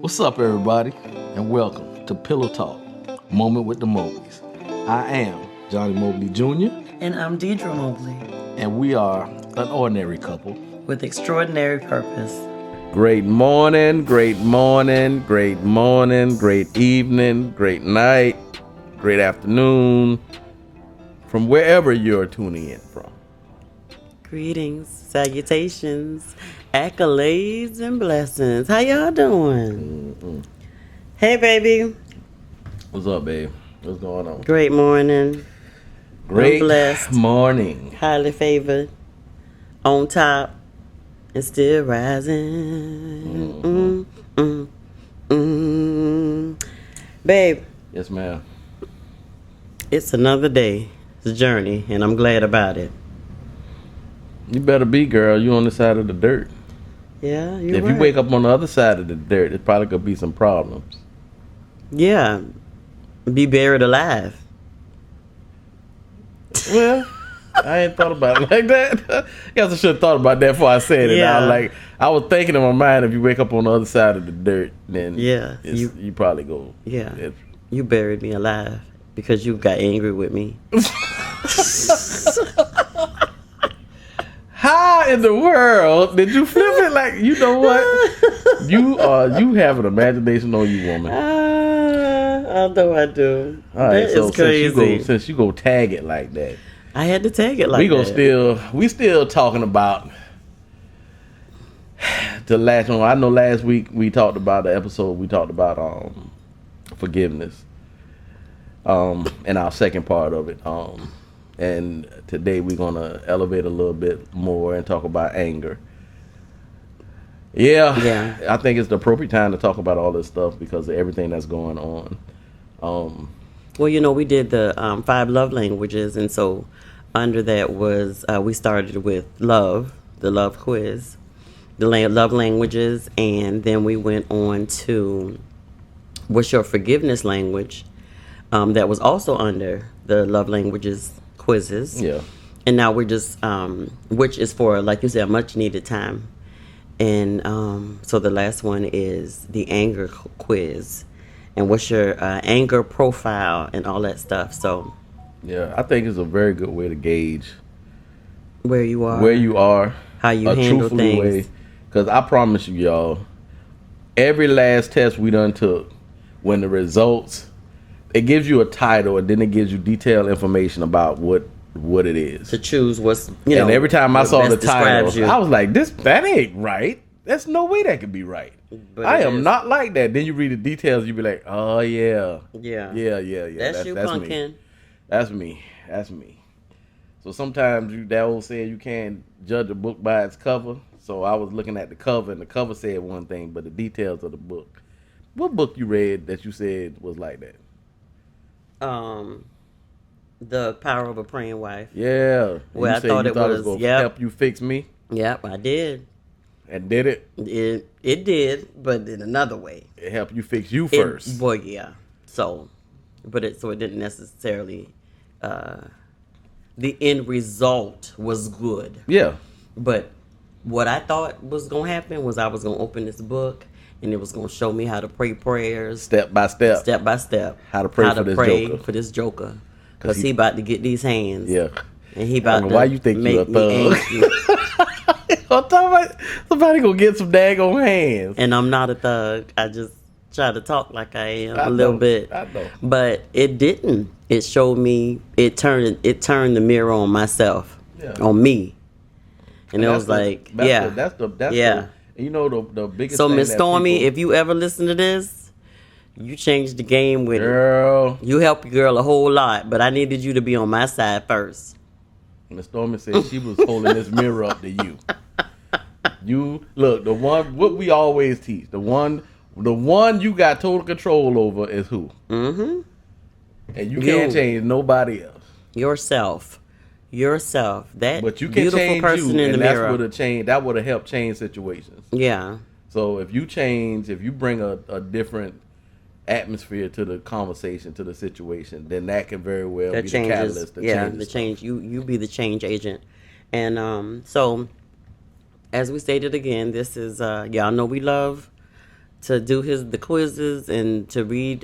What's up, everybody, and welcome to Pillow Talk, Moment with the Mobleys. I am Johnny Mobley Jr. And I'm Deirdra Mobley. And we are an ordinary couple with extraordinary purpose. Great morning, great morning, great morning, great evening, great night, great afternoon, from wherever you're tuning in from. Greetings, salutations, accolades, and blessings. How y'all doing? Mm-hmm. Hey, baby. What's up, babe? What's going on? Great morning. Great blessed, morning. Highly favored. On top. And still rising. Babe. Yes, ma'am. It's another day. It's a journey, and I'm glad about it. You better be, girl. You on the side of the dirt. Yeah, you're If right. you wake up on the other side of the dirt, it probably could be some problems. Yeah. Be buried alive. Well, I ain't thought about it like that. I guess I should have thought about that before I said it. Yeah. I was thinking in my mind, if you wake up on the other side of the dirt, then yeah, you probably go. Yeah, you buried me alive because you got angry with me. How in the world did you flip it? Like, you know what? You have an imagination on you, woman. I know I do. All right, that so is crazy. Since you go tag it like that, I had to tag it like that. We still talking about the last one. I know last week we talked about the episode. We talked about forgiveness, and our second part of it. And today we're gonna elevate a little bit more and talk about anger. Yeah. I think it's the appropriate time to talk about all this stuff because of everything that's going on. Well, you know, we did the 5 love languages, and so under that was we started with love, the love quiz, the love languages, and then we went on to what's your forgiveness language. That was also under the love languages quizzes. Yeah. And now we're just, which is for, like you said, much needed time. And so the last one is the anger quiz. And what's your anger profile and all that stuff. So yeah, I think it's a very good way to gauge where you are, how you handle things. Because I promise you, y'all, every last test we done took, when the results, it gives you a title and then it gives you detailed information about what it is. To choose what's, and every time I saw the title, you. I was like, that ain't right. There's no way that could be right. But I am not like that. Then you read the details, you be like, oh, yeah. Yeah. That's you, that's pumpkin. Me. That's me. So sometimes that old saying, you can't judge a book by its cover. So I was looking at the cover, and the cover said one thing, but the details of the book. What book you read that you said was like that? The Power of a Praying Wife. Yeah. Well, I thought it was going to help you fix me. Yep, I did. And did it? It did, but in another way. It helped you fix you first. Well, yeah. So, it didn't necessarily. The end result was good. Yeah. But what I thought was gonna happen was I was gonna open this book and it was gonna show me how to pray prayers step by step. How to pray for this joker. Because he about to get these hands. Yeah. And he about to why you think make you a thug? I'm talking about somebody gonna get some daggone hands. And I'm not a thug. I just try to talk like I am a little bit. I know. But it didn't. It showed me. It turned the mirror on myself, on me, and it was like, that's the yeah. You know the biggest. So thing Miss Stormy, people, if you ever listen to this, you changed the game with girl. You helped your girl a whole lot, but I needed you to be on my side first. Miss Stormy said she was holding this mirror up to you. You look, the one what we always teach, the one you got total control over is who? Mm-hmm. And you can't change nobody else. Yourself. That but you can beautiful change person you, in the mirror. That would have helped change situations. Yeah. So if you bring a different atmosphere to the conversation, to the situation, then that can very well be the catalyst to change. The change. You be the change agent. And so as we stated again, this is y'all know we love to do the quizzes and to read.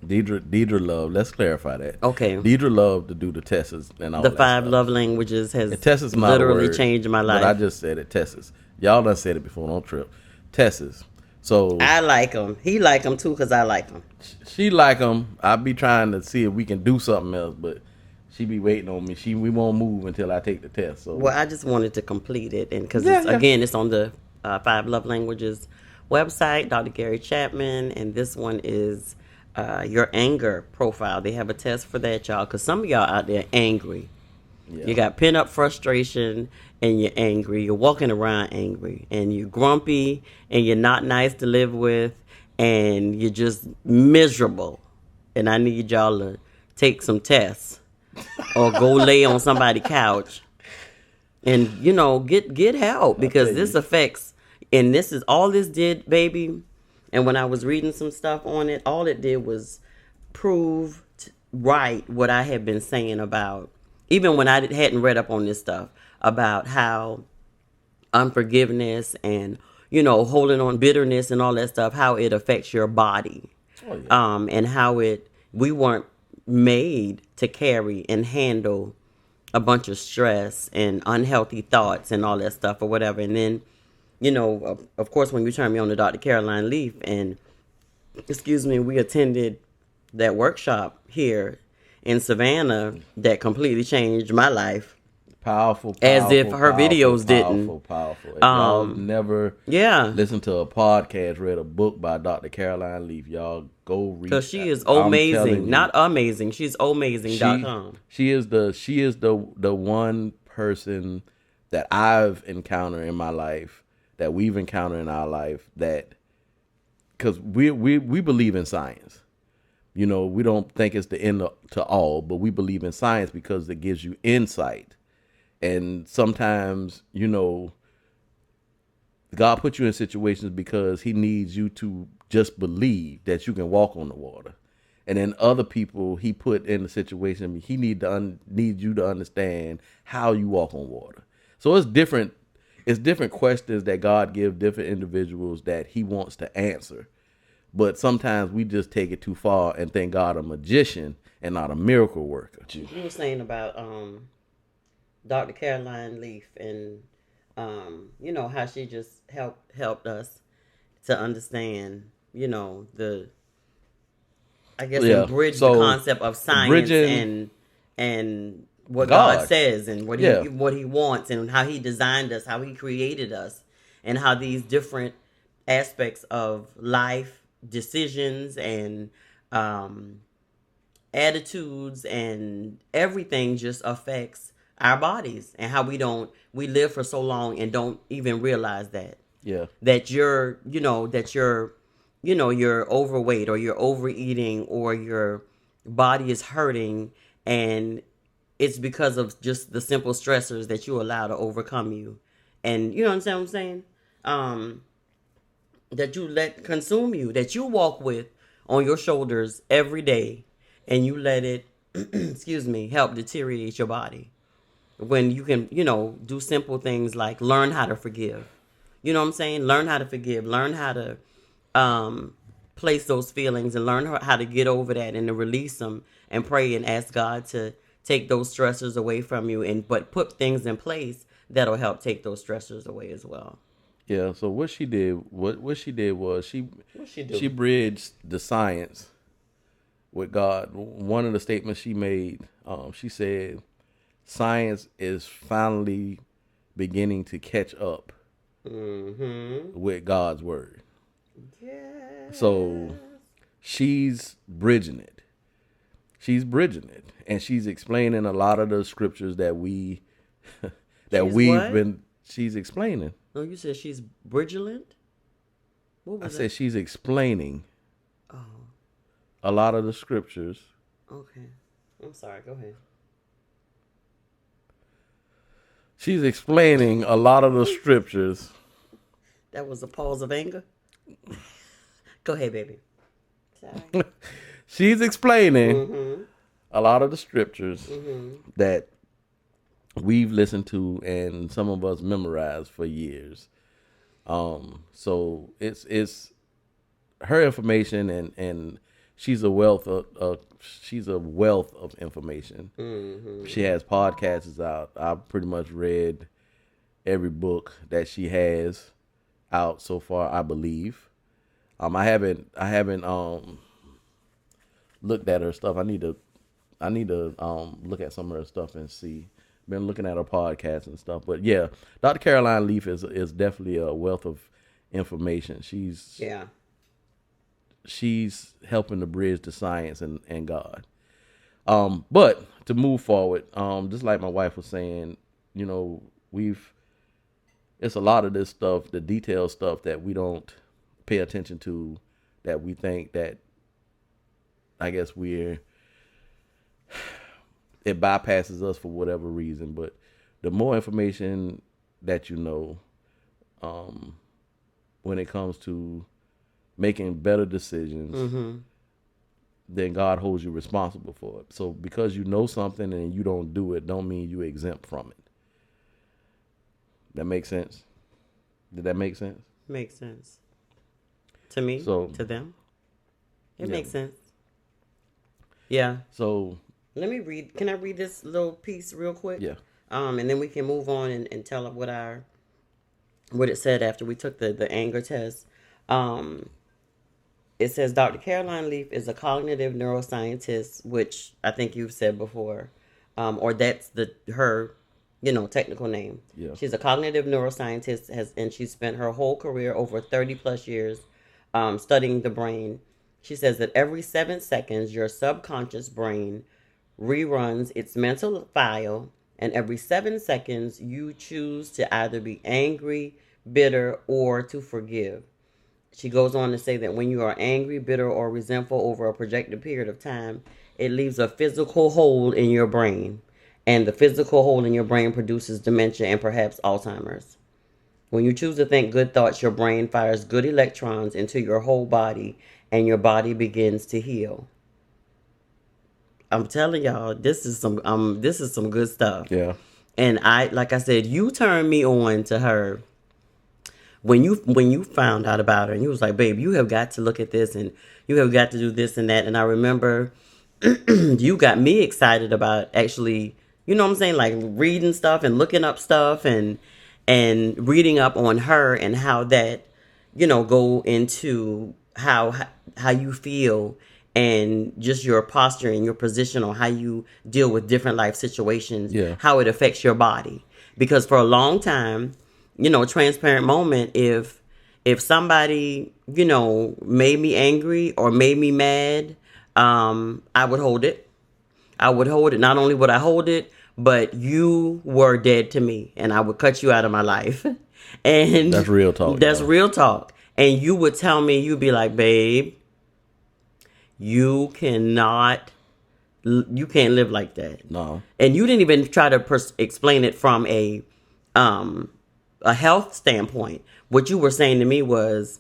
Deirdra loved. Let's clarify that. Okay. Deirdra loved to do the tests and all The that 5 stuff. love languages has Tests not literally a word, changed my life. But I just said it. Tests. Y'all done said it before. Don't trip. Tests. So I like them. He like them too because I like them. She like them. I be trying to see if we can do something else, but she be waiting on me. We won't move until I take the test. So well, I just wanted to complete it, and because again, it's on the 5 love languages website, Dr. Gary Chapman, and this one is your anger profile. They have a test for that, y'all, because some of y'all out there angry. Yeah. You got pent up frustration, and you're angry. You're walking around angry, and you're grumpy, and you're not nice to live with, and you're just miserable. And I need y'all to take some tests or go lay on somebody's couch and, get help, because this affects, and this is all this did, baby. And when I was reading some stuff on it, all it did was prove right what I had been saying about, even when I hadn't read up on this stuff, about how unforgiveness and, holding on bitterness and all that stuff, how it affects your body. Oh, yeah. And how we weren't made to carry and handle a bunch of stress and unhealthy thoughts and all that stuff or whatever. And then, of course, when you turned me on to Dr. Caroline Leaf, and, we attended that workshop here in Savannah that completely changed my life. Powerful, as if her videos didn't. Powerful. If y'all never listened to a podcast, read a book by Dr. Caroline Leaf, y'all go read. Because she is amazing, not amazing. She's amazing.com. She is the one person that I've encountered in my life, that we've encountered in our life, that, because we believe in science. We don't think it's the end to all, but we believe in science because it gives you insight. And sometimes, God puts you in situations because he needs you to just believe that you can walk on the water. And then other people he put in the situation, he needs you to understand how you walk on water. So it's different questions that God gives different individuals that he wants to answer. But sometimes we just take it too far and think God a magician and not a miracle worker. You were saying about Dr. Caroline Leaf and how she just helped us to understand, the bridge the concept of science and what God says and what he wants and how he designed us, how he created us, and how these different aspects of life, decisions and attitudes and everything just affects our bodies, and how we live for so long and don't even realize that you're you're overweight or you're overeating or your body is hurting, and it's because of just the simple stressors that you allow to overcome you. And you understand what I'm saying? That you let consume you, that you walk with on your shoulders every day, and you let it help deteriorate your body. When you can, do simple things like learn how to forgive. You know what I'm saying? Learn how to forgive. Learn how to place those feelings and learn how to get over that and to release them and pray and ask God to take those stressors away from you, but put things in place that'll help take those stressors away as well. Yeah, so what she did was she bridged the science with God. One of the statements she made, she said, science is finally beginning to catch up with God's word. Yes. So she's bridging it. And she's explaining a lot of the scriptures that she's explaining. No, you said she's bridgelant? I said she's explaining a lot of the scriptures. Okay. I'm sorry, go ahead. She's explaining a lot of the scriptures. That was a pause of anger? Go ahead, baby. Sorry. She's explaining a lot of the scriptures that we've listened to and some of us memorized for years. So it's her information and she's a wealth of information. Mm-hmm. She has podcasts out. I've pretty much read every book that she has out so far, I believe. I haven't looked at her stuff. I need to look at some of her stuff and see. Been looking at her podcast and stuff. But yeah, Dr. Caroline Leaf is definitely a wealth of information. She's helping to bridge the science and God. But to move forward, just like my wife was saying, it's a lot of this stuff, the detailed stuff that we don't pay attention to, that we think that, I guess it bypasses us for whatever reason. But the more information that you know, when it comes to making better decisions, then God holds you responsible for it. So because you know something and you don't do it, don't mean you're exempt from it. That makes sense? Did that make sense? Makes sense. To me, to them. It makes sense. Yeah. So let me read. Can I read this little piece real quick? Yeah. And then we can move on and tell them what it said after we took the anger test. It says Dr. Caroline Leaf is a cognitive neuroscientist, which I think you've said before, or that's her technical name. Yeah. She's a cognitive neuroscientist, and she spent her whole career, over 30 plus years, studying the brain. She says that every 7 seconds, your subconscious brain reruns its mental file, and every 7 seconds, you choose to either be angry, bitter, or to forgive. She goes on to say that when you are angry, bitter, or resentful over a projected period of time, it leaves a physical hole in your brain. And the physical hole in your brain produces dementia and perhaps Alzheimer's. When you choose to think good thoughts, your brain fires good electrons into your whole body, and your body begins to heal. I'm telling y'all, this is some good stuff. Yeah. And like I said, you turned me on to her when you found out about her, and you was like, babe, you have got to look at this, and you have got to do this and that. And I remember you got me excited about actually, like reading stuff and looking up stuff and reading up on her and how that, go into how you feel and just your posture and your position on how you deal with different life situations, how it affects your body. Because for a long time, transparent moment, if somebody, made me angry or made me mad, I would hold it. Not only would I hold it, but you were dead to me, and I would cut you out of my life. And that's real talk. That's real talk. And you would tell me, you'd be like, babe, you can't live like that. No. And you didn't even try to explain it from a health standpoint. What you were saying to me was,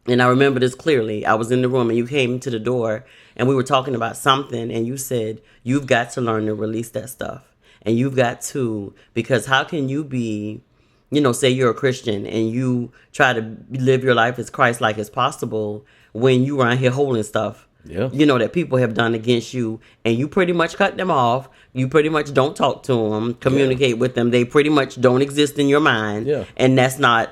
and I remember this clearly, I was in the room and you came to the door and we were talking about something, and you said, you've got to learn to release that stuff. And you've got to, because how can you be, say you're a Christian and you try to live your life as Christ-like as possible when you around here holding stuff, that people have done against you, and you pretty much cut them off. You pretty much don't talk to them, communicate with them. They pretty much don't exist in your mind. Yeah. And that's not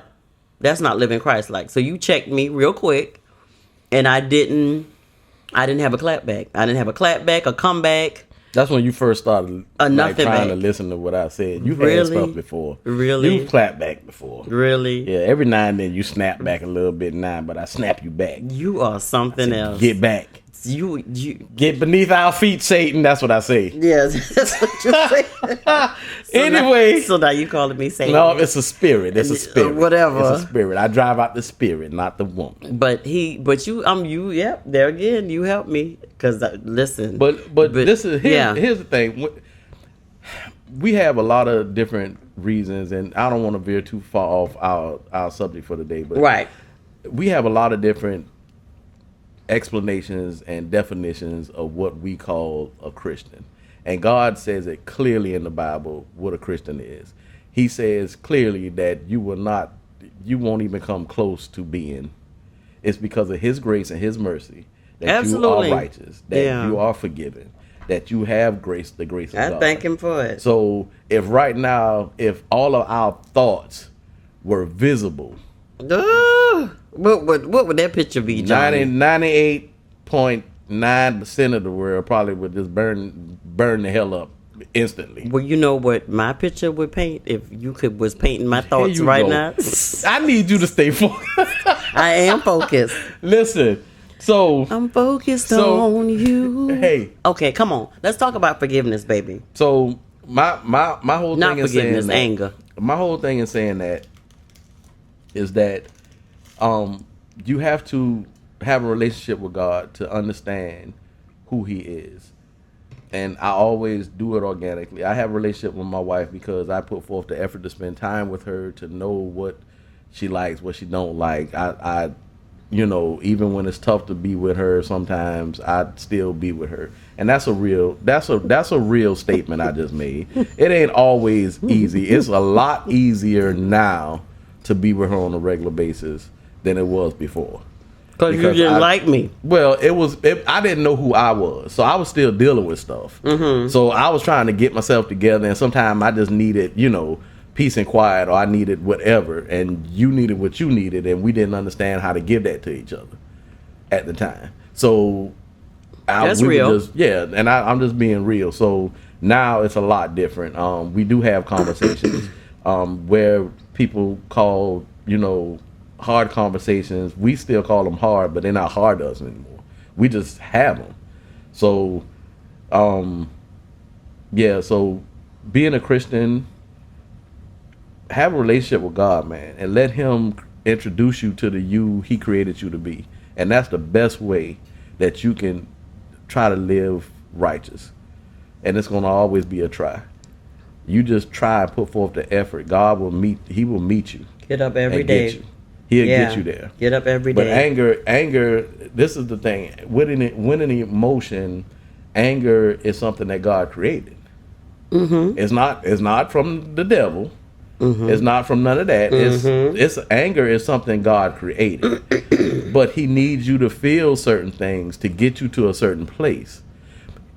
living Christ-like. So you checked me real quick, and I didn't have a clap back. I didn't have a clap back, a comeback. That's when you first started trying to listen to what I said. You've had stuff before. Really? You've clapped back before. Really? Yeah, every now and then you snap back a little bit now, but I snap you back. You are something else. Get back. You get beneath our feet, Satan. That's what I say. Yes, that's what you say. Anyway. So now you calling me Satan. No, it's a spirit. It's a spirit. Whatever. It's a spirit. I drive out the spirit, not the woman. But there again, you helped me. Because, listen. But this is, here's the thing. We have a lot of different reasons, and I don't want to veer too far off our subject for the day. But right. We have a lot of different explanations and definitions of what we call a Christian. And God says it clearly in the Bible what a Christian is. He says clearly that you won't even come close to being It's because of his grace and his mercy that Absolutely. you are righteous, that you are forgiven, that you have grace, the grace of God. I thank him for it. So if right now, if all of our thoughts were visible, what would that picture be, Johnny? 98.9% of the world probably would just burn the hell up instantly. Well, you know what my picture would paint if you was painting my thoughts right now? I need you to stay focused. I am focused. Listen, so I'm focused on you. Hey. Okay, come on. Let's talk about forgiveness, baby. So my whole Not thing is forgiveness, saying that, anger. My whole thing in saying that is that you have to have a relationship with God to understand who He is. And I always do it organically. I have a relationship with my wife because I put forth the effort to spend time with her, to know what she likes, what she don't like. I even when it's tough to be with her, sometimes I still be with her. And that's a real statement I just made. It ain't always easy. It's a lot easier now to be with her on a regular basis than it was before. Because you didn't like me. Well, I didn't know who I was, so I was still dealing with stuff. Mm-hmm. So I was trying to get myself together, and sometimes I just needed, peace and quiet, or I needed whatever, and you needed what you needed, and we didn't understand how to give that to each other at the time. So that's real. I'm just being real. So now it's a lot different. We do have conversations where people call, hard conversations. We still call them hard, but they're not hard to us anymore. We just have them. So, so being a Christian, have a relationship with God, man, and let Him introduce you to the you He created you to be. And that's the best way that you can try to live righteous. And it's going to always be a try. You just try and put forth the effort. God will meet you. Get up every day. He'll get you there. Get up every day. But anger, this is the thing. When an emotion, anger is something that God created. Mm-hmm. It's not from the devil. Mm-hmm. It's not from none of that. Mm-hmm. It's anger is something God created. But He needs you to feel certain things to get you to a certain place.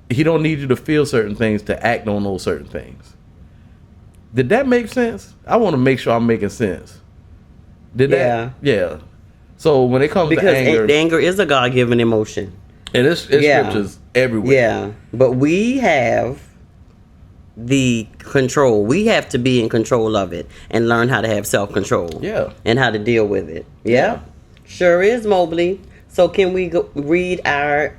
He don't need you to feel certain things to act on those certain things. Did that make sense? I want to make sure I'm making sense. Yeah. So when it comes to anger, anger is a God-given emotion, and it's scriptures everywhere. Yeah, but we have the control. We have to be in control of it and learn how to have self-control. Yeah, and how to deal with it. Yeah. Sure is, Mobley. So can we read our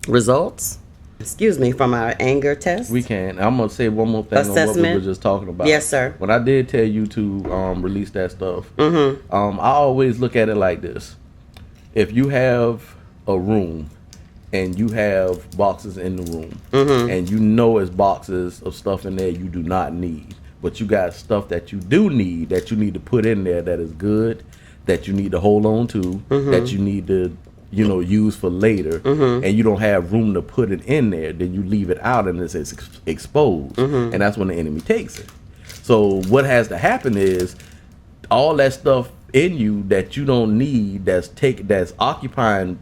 results? Excuse me, from our anger test. We can. I'm gonna say one more thing on what we were just talking about. Yes, sir. When I did tell you to release that stuff, I always look at it like this: if you have a room and you have boxes in the room, and it's boxes of stuff in there you do not need, but you got stuff that you do need that you need to put in there that is good, that you need to hold on to, that you need to use for later, and you don't have room to put it in there, then you leave it out and it's exposed, and that's when the enemy takes it. So what has to happen is all that stuff in you that you don't need, that's occupying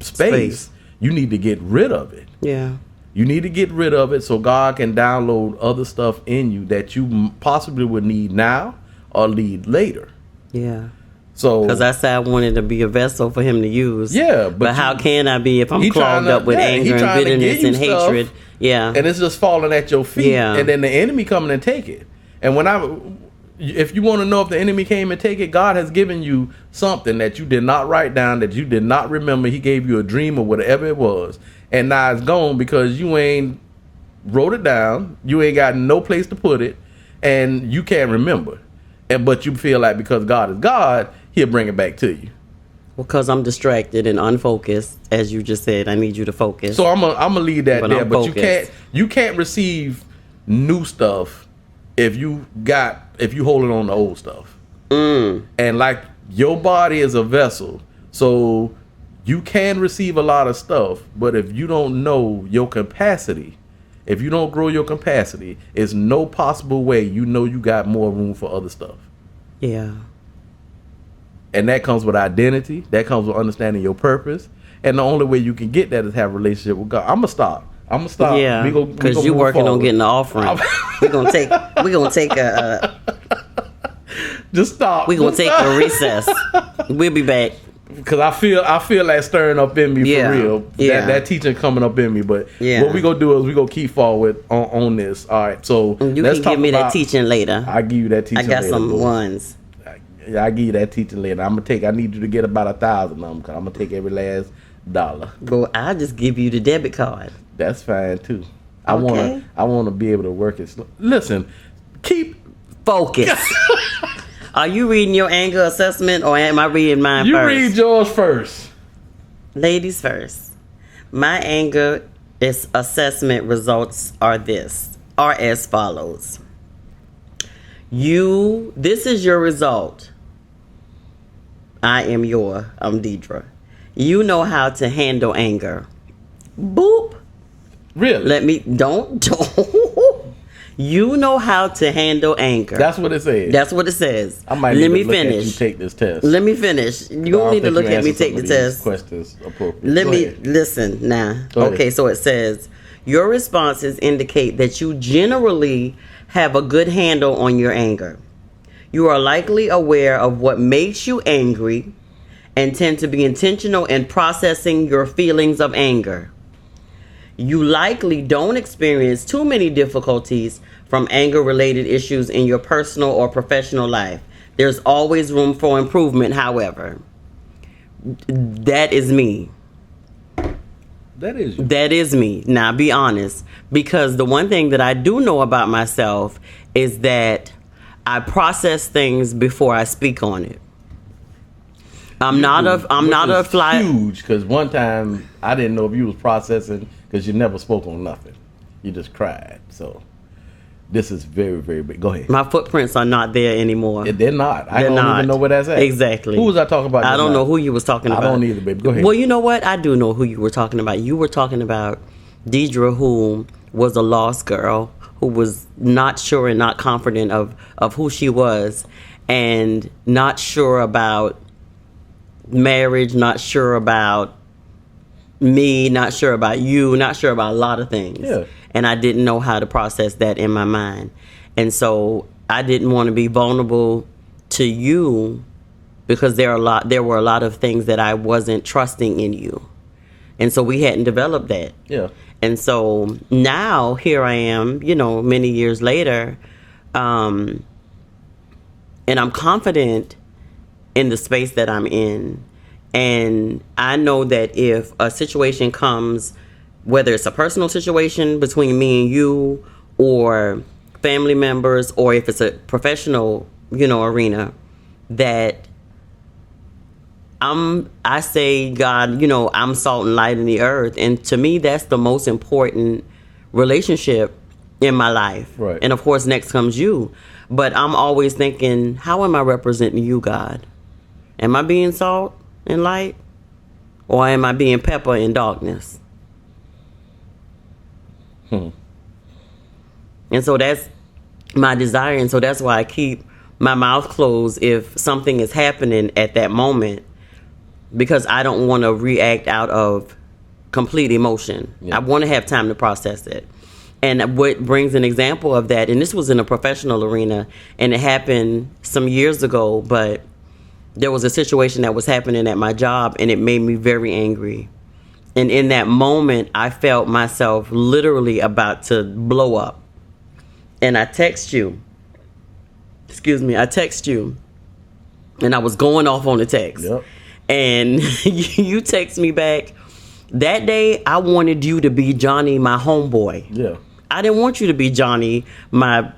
space, you need to get rid of it. Yeah. You need to get rid of it so God can download other stuff in you that you possibly would need now or need later. Yeah. So, because I said I wanted to be a vessel for Him to use. Yeah, but how can I be if I'm clogged up with anger and bitterness and hatred? Yeah, and it's just falling at your feet. Yeah, and then the enemy coming and take it. And if you want to know if the enemy came and take it, God has given you something that you did not write down, that you did not remember. He gave you a dream or whatever it was, and now it's gone because you ain't wrote it down. You ain't got no place to put it, and you can't remember. But you feel like because God is God, He'll bring it back to you. Well, because I'm distracted and unfocused, as you just said. I need you to focus. So I'm gonna leave that there. But you can't receive new stuff if you holding on to old stuff. And like your body is a vessel, so you can receive a lot of stuff. But if you don't know your capacity, if you don't grow your capacity, it's no possible way you got more room for other stuff. Yeah. And that comes with identity. That comes with understanding your purpose. And the only way you can get that is have a relationship with God. I'm gonna stop. Yeah, because you're working on getting the offering. We're gonna take a just stop. We're gonna take a recess. We'll be back. Because I feel that stirring up in me for real. That teaching coming up in me. But what we gonna do is we gonna keep forward on this. All right. So you can give me that teaching later. I'll give you that teaching later. I got some ones. I'll give you that teaching later. I need you to get about 1,000 of them because I'm gonna take every last dollar. Well, I'll just give you the debit card. That's fine too. I wanna be able to work it. Listen, keep focus. Are you reading your anger assessment or am I reading mine first? You read yours first. Ladies first. My anger assessment results are as follows. This is your result. I'm Deirdra. You know how to handle anger. Boop. Really? Don't. You know how to handle anger. That's what it says. That's what it says. I might Let me look finish. At you take this test. Let me finish. You don't need to look at me take the test. Questions appropriate. Let me listen now. Okay, so it says your responses indicate that you generally have a good handle on your anger. You are likely aware of what makes you angry and tend to be intentional in processing your feelings of anger. You likely don't experience too many difficulties from anger-related issues in your personal or professional life. There's always room for improvement, however. That is me. That is you. That is me. Now, be honest. Because the one thing that I do know about myself is that I process things before I speak on it. I'm not a fly. Huge, because one time I didn't know if you was processing because you never spoke on nothing. You just cried. So this is very, very big. Go ahead. My footprints are not there anymore. Yeah, they're not. I don't even know where that's at. Exactly. Who was I talking about? I don't know who you was talking about. I don't either, baby. Go ahead. Well, you know what? I do know who you were talking about. You were talking about Deirdra, who was a lost girl, who was not sure and not confident of who she was, and not sure about marriage, not sure about me, not sure about you, not sure about a lot of things. Yeah. And I didn't know how to process that in my mind. And so I didn't want to be vulnerable to you because there were a lot of things that I wasn't trusting in you. And so we hadn't developed that. Yeah. And so now here I am, many years later, and I'm confident in the space that I'm in. And I know that if a situation comes, whether it's a personal situation between me and you or family members, or if it's a professional, arena, that I say, God, I'm salt and light in the earth. And to me, that's the most important relationship in my life. Right. And of course, next comes you. But I'm always thinking, how am I representing you, God? Am I being salt and light? Or am I being pepper in darkness? And so that's my desire. And so that's why I keep my mouth closed if something is happening at that moment, because I don't want to react out of complete emotion. Yeah. I want to have time to process it. And what brings an example of that, and this was in a professional arena, and it happened some years ago, but there was a situation that was happening at my job, and it made me very angry. And in that moment, I felt myself literally about to blow up. And I text you, and I was going off on the text. Yep. And you text me back. That day, I wanted you to be Johnny, my homeboy. Yeah. I didn't want you to be Johnny, my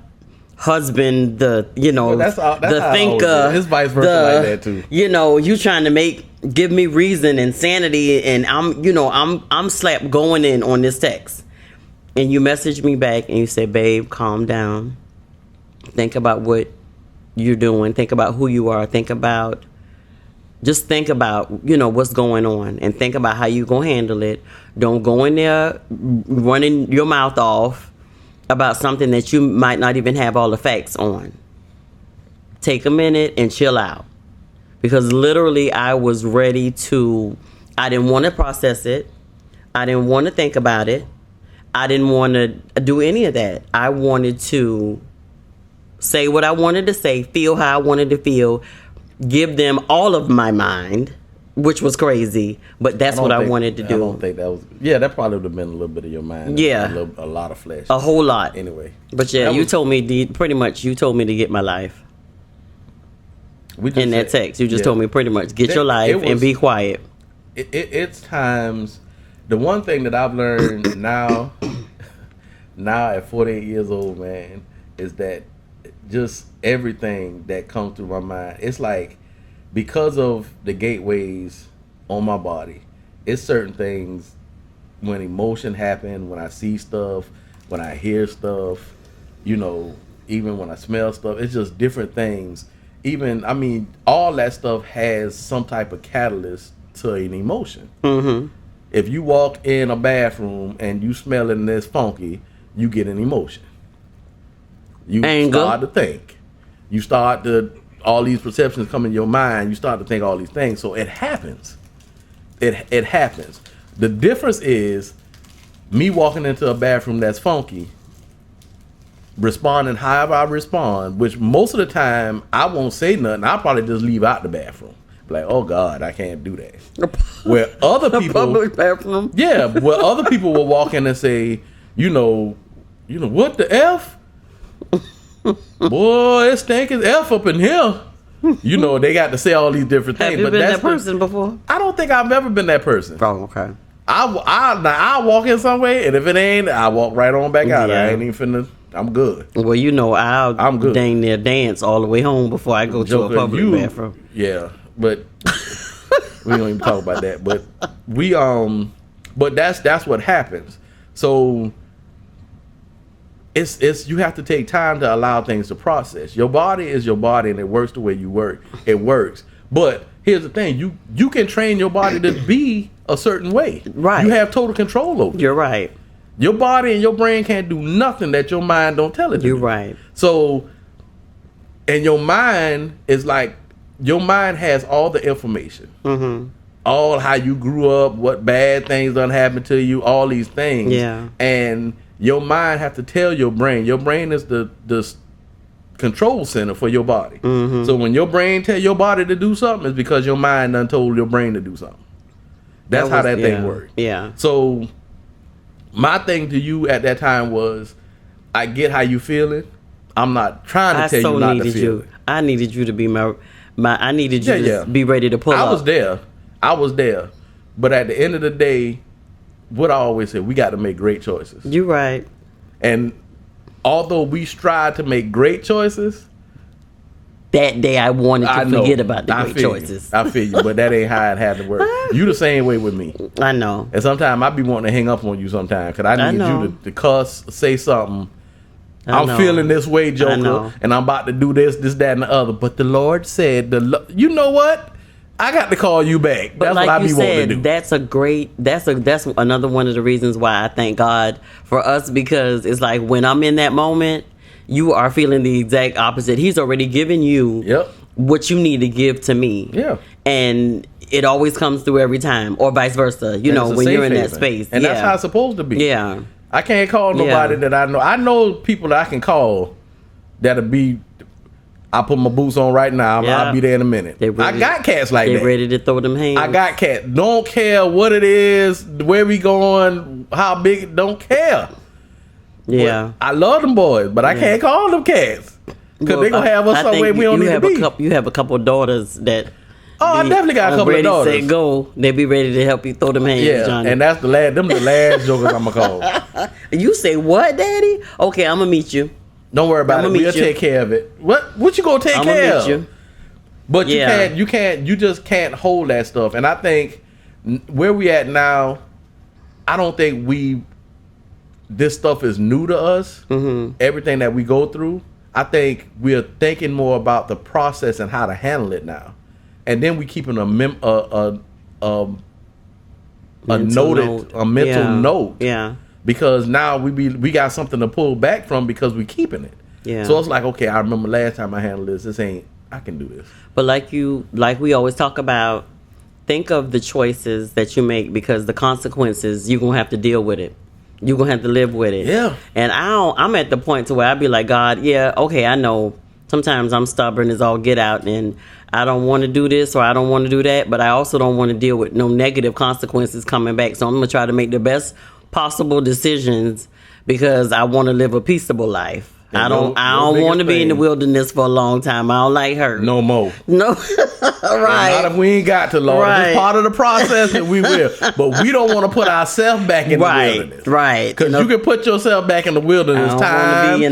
husband, the thinker. It's vice versa like that too. You trying to give me reason and sanity, and I'm slapped going in on this text. And you messaged me back and you said, babe, calm down. Think about what you're doing. Think about who you are. Think about what's going on, and think about how you gonna handle it. Don't go in there running your mouth off about something that you might not even have all the facts on. Take a minute and chill out. because literally I was ready to. I didn't want to process it. I didn't want to think about it. I didn't want to do any of that. I wanted to say what I wanted to say, feel how I wanted to feel, give them all of my mind, which was crazy, but that's what I wanted to do. I don't think that was... Yeah, that probably would have been a little bit of your mind. Yeah. A lot of flesh. A whole lot. Anyway. But yeah, you told me, pretty much, you told me to get my life. In that text, you just told me pretty much, get your life and be quiet. It's times... The one thing that I've learned now at 48 years old, man, is that just everything that comes through my mind, it's like because of the gateways on my body, it's certain things when emotion happen, when I see stuff, when I hear stuff, you know, even when I smell stuff, it's just different things. Even, I mean, all that stuff has some type of catalyst to an emotion. Mm-hmm. If you walk in a bathroom and you smell it and it's funky, you get an emotion. You start to think. You start to, all these perceptions come in your mind. You start to think all these things. So it happens. It happens. The difference is me walking into a bathroom that's funky, responding however I respond, which most of the time I won't say nothing. I'll probably just leave out the bathroom. Like, oh God, I can't do that. Where other people, public bathroom, yeah, where other people will walk in and say, you know, what the F? Boy, it stinks F up in here. You know, they got to say all these different things. Have you been that person before? I don't think I've ever been that person. Oh, okay. I walk in somewhere, and if it ain't, I walk right on back out. I ain't even finna. I'm good. Well, you know, I'm good. Dang near dance all the way home before I go to a public bathroom. Yeah. But we don't even talk about that. But but that's what happens. So it's you have to take time to allow things to process. Your body is your body, and it works the way you work. It works. But here's the thing: you can train your body to be a certain way. Right. You have total control over it. You're right. Your body and your brain can't do nothing that your mind don't tell it to. You're right. So, and your mind is like. Your mind has all the information. Mm-hmm. All how you grew up, what bad things done happened to you, all these things. Yeah. And your mind have to tell your brain. Your brain is the control center for your body. Mm-hmm. So when your brain tell your body to do something, it's because your mind done told your brain to do something. That's how that thing works. Yeah. So my thing to you at that time was, I get how you feeling. I'm not trying to tell you not to feel it. I needed you to be I needed you to be ready to pull up. I was there. But at the end of the day, what I always say, we got to make great choices. You're right. And although we strive to make great choices, that day I wanted to forget about the great choices. I feel you, but that ain't how it had to work. You the same way with me. I know. And sometimes I be wanting to hang up on you sometimes because I need you to cuss, say something. I'm feeling this way, Joker, and I'm about to do this, that, and the other. But the Lord said, you know what? I got to call you back. But that's like what I be wanting to do. That's another one of the reasons why I thank God for us, because it's like when I'm in that moment, you are feeling the exact opposite. He's already given you what you need to give to me. Yeah. And it always comes through every time, or vice versa, you know, when you're in that space. And that's how it's supposed to be. Yeah. I can't call nobody that I know. I know people that I can call that'll be, I put my boots on right now. I'll be there in a minute. I got cats like that. They ready to throw them hands. I got cats. Don't care what it is, where we going, how big, don't care. Yeah. But I love them boys, but I can't call them cats. Because they going to have us somewhere we don't need to be. You have a couple of daughters that... Oh, I definitely got a couple of daughters. Ready, set, go. They be ready to help you throw them hands, Johnny. And that's the last jokers I'm going to call. You say, what, Daddy? Okay, I'm going to meet you. Don't worry about it. We'll take care of it. What you going to take care of? You. But you just can't hold that stuff. And I think where we at now, I don't think this stuff is new to us. Mm-hmm. Everything that we go through, I think we're thinking more about the process and how to handle it now. And then we keeping a mental note. Yeah. Because now we got something to pull back from because we keeping it. Yeah. So it's like, okay, I remember last time I handled this. This ain't I can do this. But like we always talk about, think of the choices that you make, because the consequences, you're going to have to deal with it. You're going to have to live with it. Yeah. And I'm at the point to where I'd be like, God, yeah, okay, I know. Sometimes I'm stubborn as all get out, and I don't want to do this or I don't want to do that, but I also don't want to deal with no negative consequences coming back. So I'm going to try to make the best possible decisions because I want to live a peaceable life. I don't want to be in the wilderness for a long time. I don't like her. No more. No. Right. Not if we ain't got to, Lord. Right. It's part of the process that we will. But we don't want to put ourselves back in the wilderness. Right. Because you can put yourself back in the wilderness time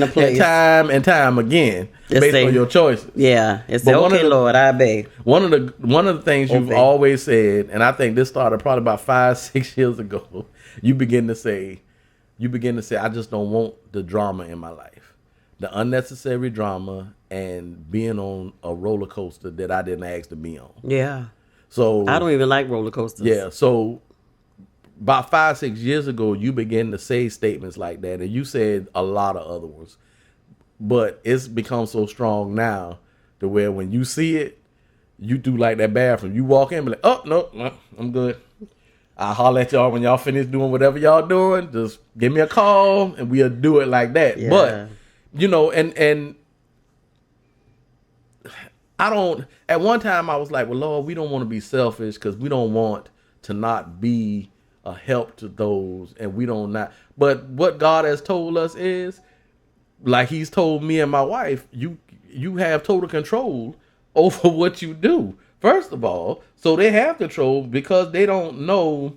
and time again based on your choices. Yeah. It's okay, Lord, I obey. One of the things you've always said, and I think this started probably about 5-6 years ago, you begin to say, I just don't want the drama in my life. The unnecessary drama and being on a roller coaster that I didn't ask to be on. Yeah. So I don't even like roller coasters. Yeah. So about 5-6 years ago, you began to say statements like that, and you said a lot of other ones. But it's become so strong now to where when you see it, you do like that bathroom. You walk in and be like, oh, no, I'm good. I'll holler at y'all when y'all finish doing whatever y'all doing. Just give me a call and we'll do it like that. Yeah. But and I don't, at one time I was like, well, Lord, we don't want to be selfish because we don't want to not be a help to those, and we don't not. But what God has told us is, like he's told me and my wife, you have total control over what you do. First of all, so they have control because they don't know.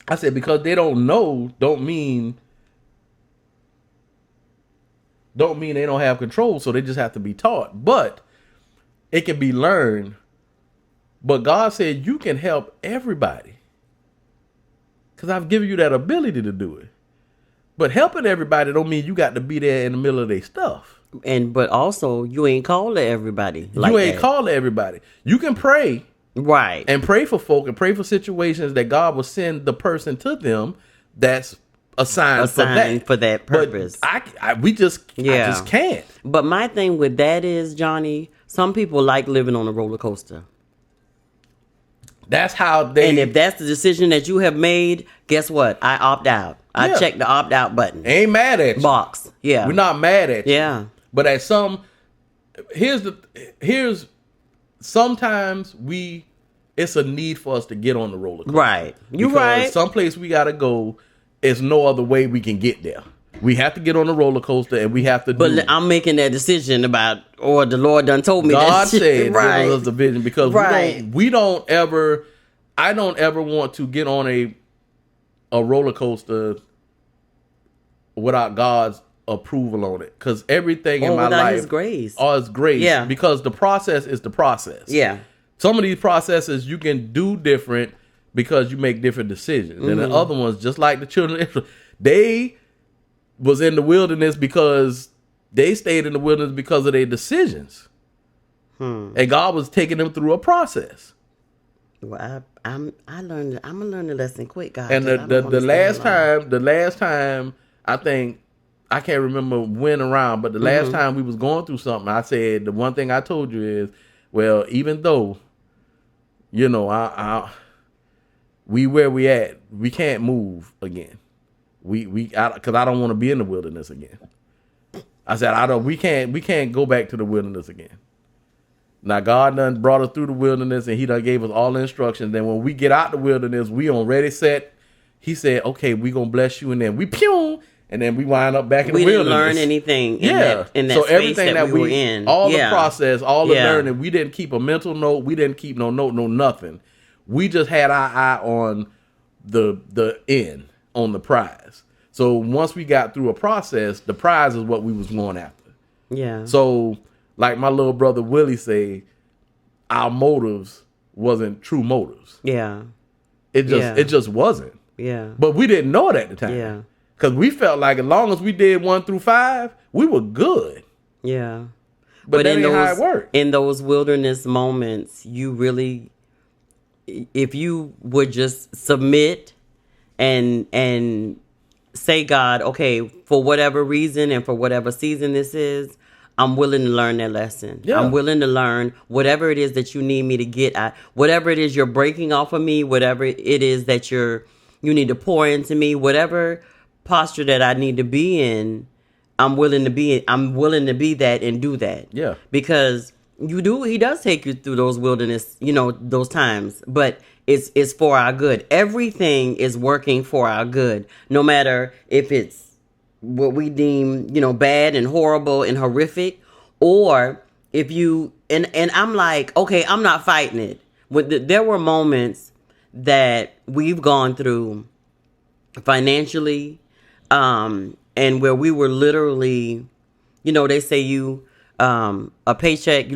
I said, because they don't know, don't mean they don't have control, so they just have to be taught. But it can be learned. But God said you can help everybody because I've given you that ability to do it. But helping everybody don't mean you got to be there in the middle of their stuff. But also, you ain't called to everybody. You ain't called to everybody. You can pray. Right. And pray for folk and pray for situations that God will send the person to them that's assigned for that purpose. But I just can't. But my thing with that is, Johnny, some people like living on a roller coaster. That's how they. And if that's the decision that you have made, guess what? I opt out. I check the opt out button. Ain't mad at you. Box. Yeah. We're not mad at you. Yeah. But at sometimes it's a need for us to get on the roller coaster. Right. You're right. Someplace we gotta go. There's no other way we can get there. We have to get on the roller coaster, and we have to. But I'm making that decision about, or the Lord done told me. God said, right. Give us the vision because we don't ever. I don't ever want to get on a roller coaster without God's approval on it, because everything in my life, His grace, His grace. Yeah. Because the process is the process. Yeah. Some of these processes you can do different because you make different decisions. Mm-hmm. And the other ones, just like the children of Israel, they was in the wilderness because they stayed in the wilderness because of their decisions. And God was taking them through a process. Well, I'm gonna learn the lesson quick, God. And the last time I think, I can't remember when around, but the last time we was going through something, I said the one thing I told you is, well, even though, we where we at, we can't move again. Because I don't want to be in the wilderness again. I said we can't go back to the wilderness again. Now God done brought us through the wilderness and He done gave us all the instructions. Then when we get out the wilderness, we on ready set. He said, "Okay, we gonna bless you," and then we pew, and then we wind up back in the wilderness. We didn't learn anything. In that so space everything that we were in, all the process, all the learning, we didn't keep a mental note. We didn't keep no note, no nothing. We just had our eye on the end, on the prize. So once we got through a process, the prize is what we was going after. Yeah. So like my little brother Willie say, our motives wasn't true motives. Yeah. It just wasn't. Yeah. But we didn't know it at the time. Yeah. Because we felt like as long as we did 1 through 5, we were good. Yeah. But that ain't how it worked. In those wilderness moments, you really, if you would just submit and say, God, okay, for whatever reason and for whatever season this is, I'm willing to learn that lesson. Yeah. I'm willing to learn whatever it is that you need me to get at, whatever it is you're breaking off of me, whatever it is that you need to pour into me, whatever posture that I need to be in, I'm willing to be that and do that. Yeah. Because he does take you through those wilderness, those times, but it's for our good. Everything is working for our good, no matter if it's what we deem, bad and horrible and horrific, or if you, and I'm like, okay, I'm not fighting it. There were moments that we've gone through financially, and where we were literally, they say you living paycheck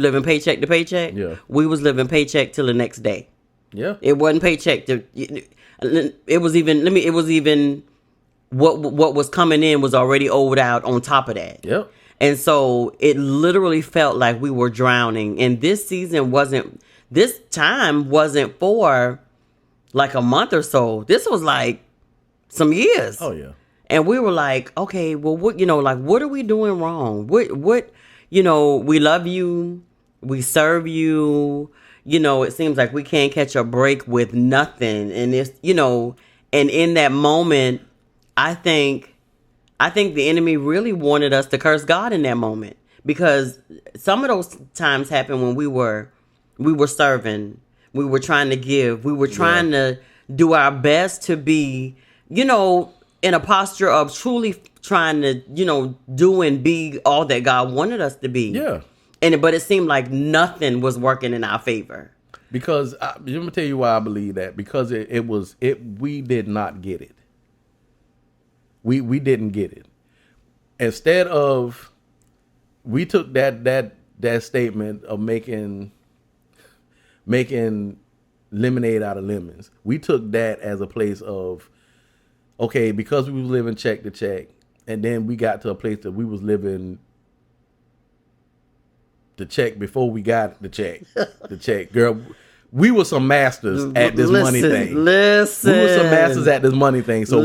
to paycheck. Yeah. We was living paycheck till the next day. Yeah. It wasn't paycheck to, it was even what was coming in was already owed out on top of that. Yep. And so it literally felt like we were drowning. And this time wasn't for like a month or so. This was like some years. Oh yeah. And we were like, okay, well, what are we doing wrong? What, we love you. We serve you. It seems like we can't catch a break with nothing. And it's, and in that moment, I think the enemy really wanted us to curse God in that moment, because some of those times happened when we were serving, we were trying to give, we were trying to do our best to be, in a posture of truly trying to, do and be all that God wanted us to be. Yeah. But it seemed like nothing was working in our favor. Because let me tell you why I believe that. Because we did not get it. We didn't get it. Instead of, we took that statement of making lemonade out of lemons. We took that as a place of, okay, because we was living check to check, and then we got to a place that we was living the check before we got the check. The check, girl. We were some masters at this money thing. We were some masters at this money thing. So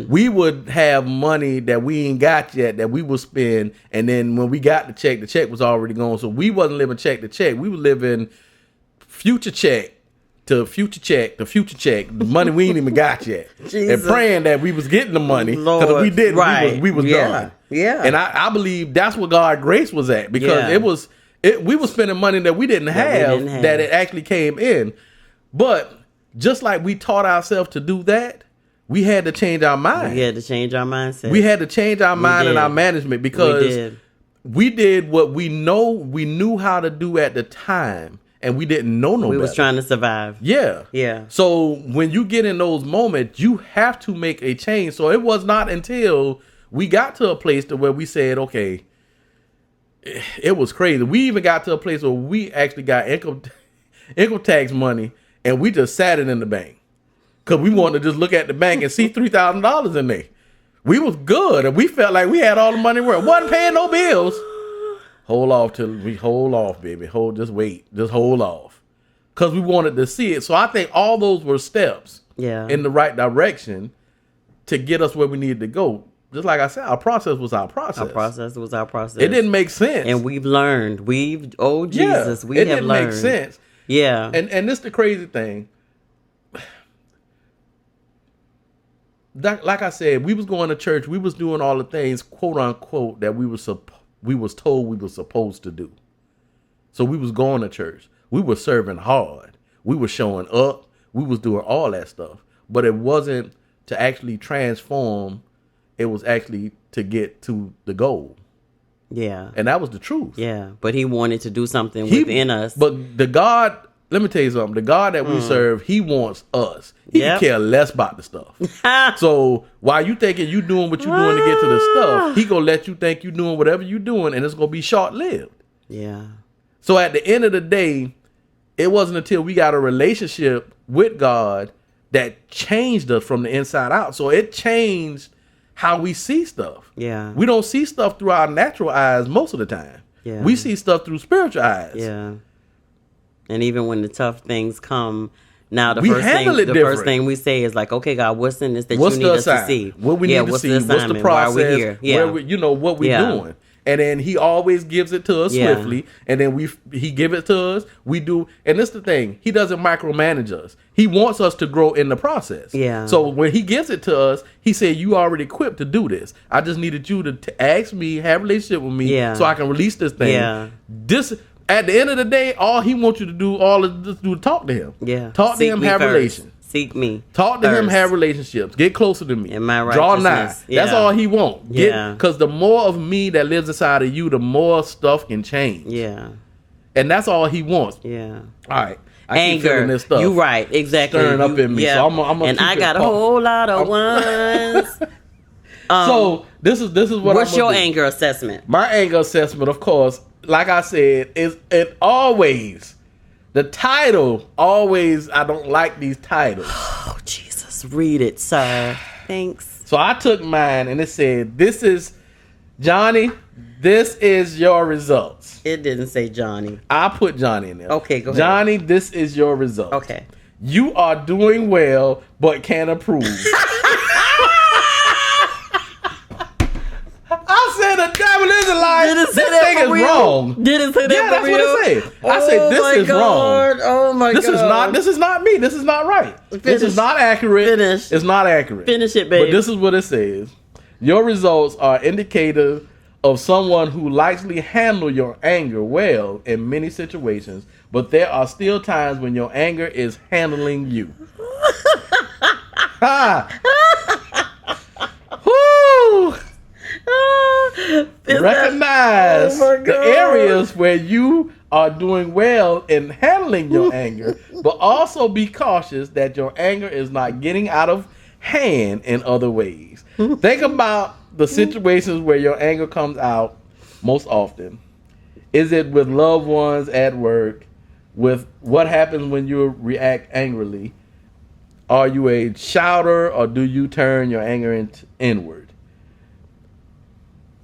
we would have money that we ain't got yet that we would spend, and then when we got the check was already gone. So we wasn't living check to check. We were living future check to future check to future check. The money we ain't even got yet, and praying that we was getting the money, because if we didn't, right. we was done. Yeah, and I believe that's what God's grace was at, because we were spending money that we didn't have, that it actually came in. But just like we taught ourselves to do that, we had to change our mind. We had to change our mindset. We had to change our mind and our management, because we did what we knew how to do at the time, and we didn't know no better. We was trying to survive. Yeah. Yeah. So when you get in those moments, you have to make a change. So it was not until we got to a place to where we said, okay, it was crazy. We even got to a place where we actually got income tax money, and we just sat it in the bank, because we wanted to just look at the bank and see $3,000 in there. We was good, and we felt like we had all the money worth. Wasn't paying no bills. Hold off, baby. Just wait. Just hold off, because we wanted to see it. So I think all those were steps in the right direction to get us where we needed to go. Just like I said, our process was our process. It didn't make sense. And we've learned. We have learned. It didn't make sense. Yeah. And this the crazy thing. Like I said, we was going to church. We was doing all the things, quote unquote, that we was told we were supposed to do. So we was going to church. We were serving hard. We were showing up. We was doing all that stuff. But it wasn't to actually transform. It was actually to get to the goal. Yeah. And that was the truth. Yeah. But he wanted to do something within us. But the God, let me tell you something. The God that we serve, he wants us. He can care less about the stuff. So while you thinking you doing what you doing to get to the stuff, he gonna let you think you doing whatever you doing, and it's gonna be short-lived. Yeah. So at the end of the day, it wasn't until we got a relationship with God that changed us from the inside out. So it changed how we see stuff. Yeah. We don't see stuff through our natural eyes most of the time. Yeah. We see stuff through spiritual eyes. Yeah. And even when the tough things come, now the first thing we say is like, okay, God, what's in this that you need us to see? What we need to see? What's the process? Where we, what we doing? and then he always gives it to us swiftly, and then he give it to us. We do, and this is the thing. He doesn't micromanage us. He wants us to grow in the process. Yeah. So when he gives it to us, he said, "You already equipped to do this. I just needed you to ask me, have a relationship with me, so I can release this thing." Yeah. This at the end of the day, all he wants you to do, to talk to him. Yeah. Talk to him, have relations. Seek me. Talk to him, have relationships. Get closer to me. In my Draw nigh. righteousness. Yeah. That's all he wants. Yeah. Because the more of me that lives inside of you, the more stuff can change. Yeah. And that's all he wants. Yeah. All right. I Anger. keep feeling this stuff. You right. Exactly. Stirring up in me. Yeah. So I'm and I got a whole lot of ones. So this is what. What's your anger assessment? My anger assessment, of course, like I said, is it always. The title always, I don't like these titles. Oh, Jesus. Read it, sir. Thanks. So I took mine and it said, this is, Johnny, this is your results. It didn't say Johnny. I put Johnny in there. Okay, go ahead. Johnny, this is your results. Okay. You are doing well, but can't approve. I said the devil is a lie. This thing is wrong. Did it say that yeah, for that's real? what it said. I said this is wrong. Oh my God. This is not me. This is not right. This is not accurate. Finish. It's not accurate. Finish it, baby. But this is what it says. Your results are indicative of someone who likely handle your anger well in many situations, but there are still times when your anger is handling you. Woo! Recognize the areas where you are doing well in handling your anger, but also be cautious that your anger is not getting out of hand in other ways. Think about the situations where your anger comes out most often. Is it with loved ones, at work? With what happens when you react angrily? Are you a shouter, or do you turn your anger inward?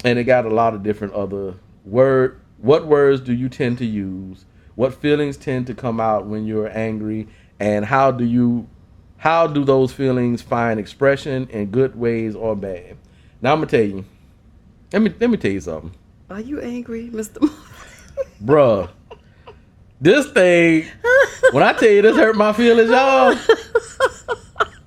And it got a lot of different other words. What words do you tend to use? What feelings tend to come out when you're angry? And how do those feelings find expression in good ways or bad? Now I'm gonna tell you. Let me tell you something. Are you angry, Mr. Bruh. This thing, when I tell you this hurt my feelings, y'all.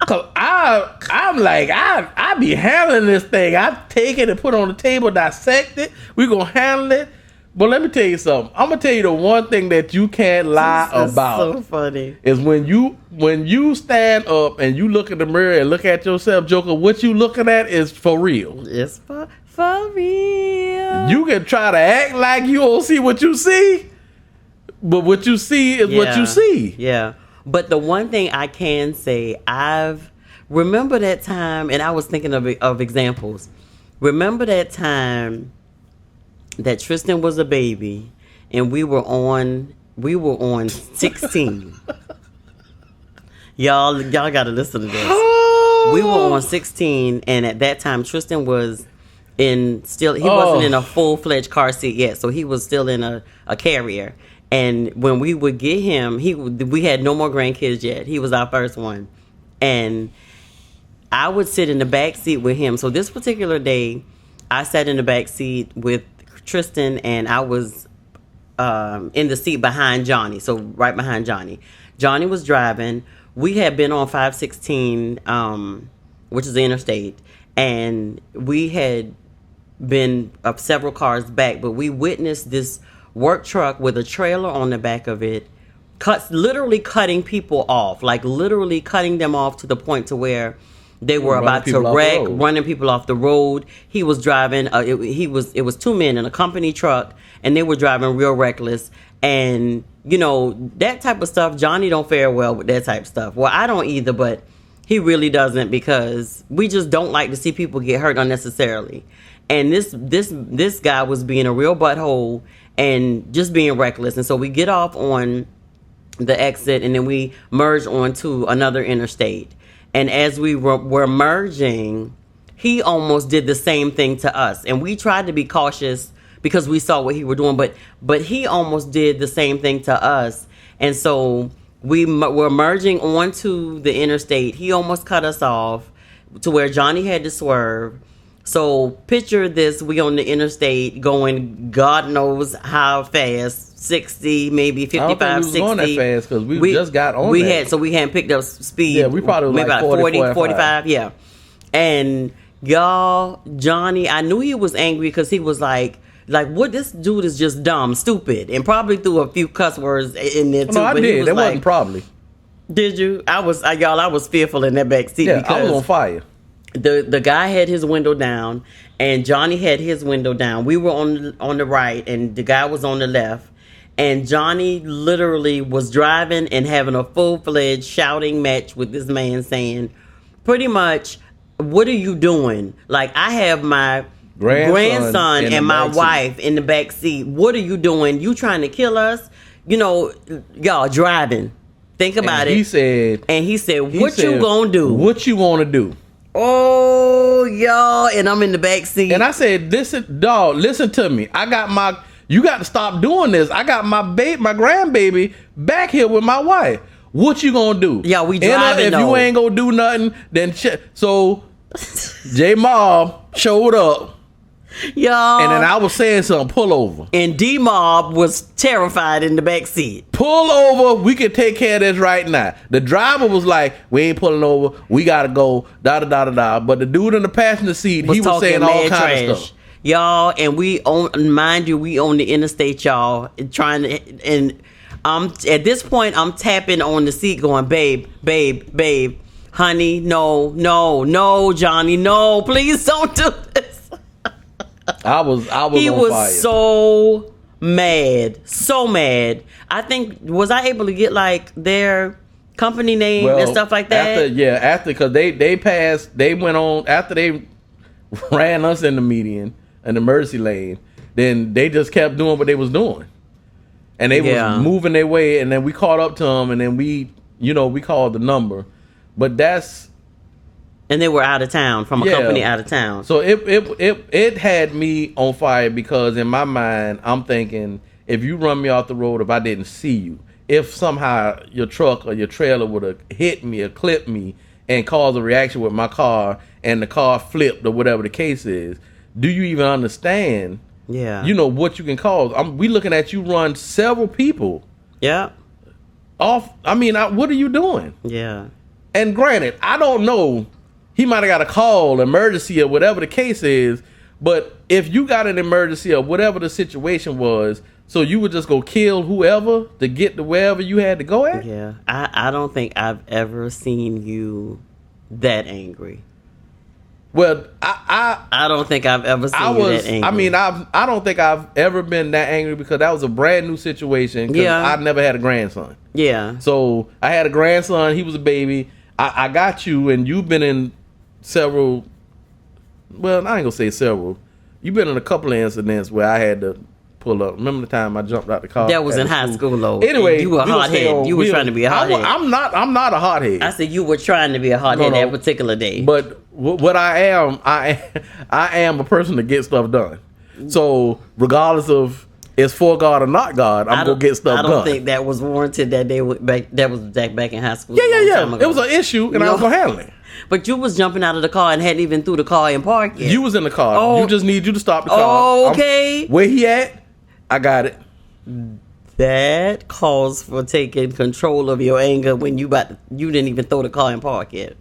Cause I'm like, I be handling this thing. I take it and put it on the table, dissect it. We gonna handle it. But let me tell you something. I'm gonna tell you the one thing that you can't lie about. So funny. Is when you stand up and you look in the mirror and look at yourself, Joker. What you looking at is for real. It's for real. You can try to act like you don't see what you see, but what you see is what you see. Yeah. But the one thing I can say, remember that time, and I was thinking of examples. Remember that time that Tristan was a baby, and we were on 16. Y'all got to listen to this. We were on 16, and at that time Tristan was wasn't in a full-fledged car seat yet, so he was still in a carrier. And when we would get him, we had no more grandkids yet. He was our first one. And I would sit in the back seat with him. So this particular day, I sat in the back seat with Tristan, and I was in the seat behind Johnny, so right behind Johnny. Johnny was driving. We had been on 516, which is the interstate, and we had been up several cars back, but we witnessed this work truck with a trailer on the back of it, literally cutting people off, like literally cutting them off to the point to where they were about to wreck, running people off the road. He was driving. It was two men in a company truck, and they were driving real reckless. And you know that type of stuff. Johnny don't fare well with that type of stuff. Well, I don't either, but he really doesn't, because we just don't like to see people get hurt unnecessarily. And this guy was being a real butthole and just being reckless. And so we get off on the exit, and then we merge onto another interstate. And as we were merging, he almost did the same thing to us. And we tried to be cautious because we saw what he was doing, but he almost did the same thing to us. And so we were merging onto the interstate. He almost cut us off to where Johnny had to swerve. So picture this: we on the interstate going, God knows how fast, 60, maybe 55, I don't think we was 60. going that fast because we just got on. We hadn't picked up speed. Yeah, we probably was maybe like about 40, 45. Yeah, and y'all, Johnny, I knew he was angry because he was like, what? This dude is just dumb, stupid, and probably threw a few cuss words in there too. No, I but did. That like, wasn't probably. Did you? I was fearful in that back seat. Yeah, because I was on fire. The guy had his window down, and Johnny had his window down. We were on the right, and the guy was on the left. And Johnny literally was driving and having a full-fledged shouting match with this man, saying, pretty much, "What are you doing? Like, I have my grandson and my wife in the back seat. What are you doing? You trying to kill us? You know, y'all driving. Think about it." He said, "What you gonna do? What you want to do?" Oh, y'all, and I'm in the back seat. And I said, "Listen, dog, listen to me. You got to stop doing this. I got my grandbaby back here with my wife. What you gonna do?" Yeah, we driving. If you ain't gonna do nothing, then so J Mob showed up. Y'all. And then I was saying something, pull over. And D-Mob was terrified in the back seat. Pull over, we can take care of this right now. The driver was like, "We ain't pulling over, we gotta go, da-da-da-da-da." But the dude in the passenger seat, he was saying all kinds of stuff. Y'all, and we on the interstate, y'all, trying to, and at this point, I'm tapping on the seat going, babe, honey, no, Johnny, no, please don't do this. I was He on was fire. so mad. I think, was I able to get like their company name and stuff like that? Because they went on, after they ran us in the median, in the emergency lane, then they just kept doing what they was doing. And they was moving their way, and then we caught up to them, and then we called the number. But and they were out of town, from a company out of town. So it had me on fire, because in my mind, I'm thinking, if you run me off the road, if I didn't see you, if somehow your truck or your trailer would have hit me or clipped me and caused a reaction with my car, and the car flipped or whatever the case is, do you even understand? Yeah. What you can cause? We looking at you run several people. Yeah. Off. I mean, what are you doing? Yeah. And granted, I don't know. He might have got a call, emergency, or whatever the case is. But if you got an emergency or whatever the situation was, so you would just go kill whoever to get to wherever you had to go at? Yeah. I don't think I've ever seen you that angry. Well, I don't think I've ever seen you that angry. I mean, I don't think I've ever been that angry, because that was a brand new situation. Because I never had a grandson. Yeah. So I had a grandson. He was a baby. I got you, and you've been in several. Well, I ain't gonna say several. You've been in a couple of incidents where I had to pull up. Remember the time I jumped out the car? That was in high school, though. Anyway, you were a hothead. You were trying to be a hothead. I'm not a hothead. I said you were trying to be a hothead that particular day. But what I am a person that gets stuff done. So regardless of it's for God or not God, I'm gonna get stuff done. I don't think that was warranted that day. That was back in high school. Yeah. It was an issue, and I was gonna handle it. But you was jumping out of the car and hadn't even threw the car in park yet. You was in the car. Oh. You just need you to stop the car. Oh, okay. Where he at? I got it. That calls for taking control of your anger when you didn't even throw the car in park yet.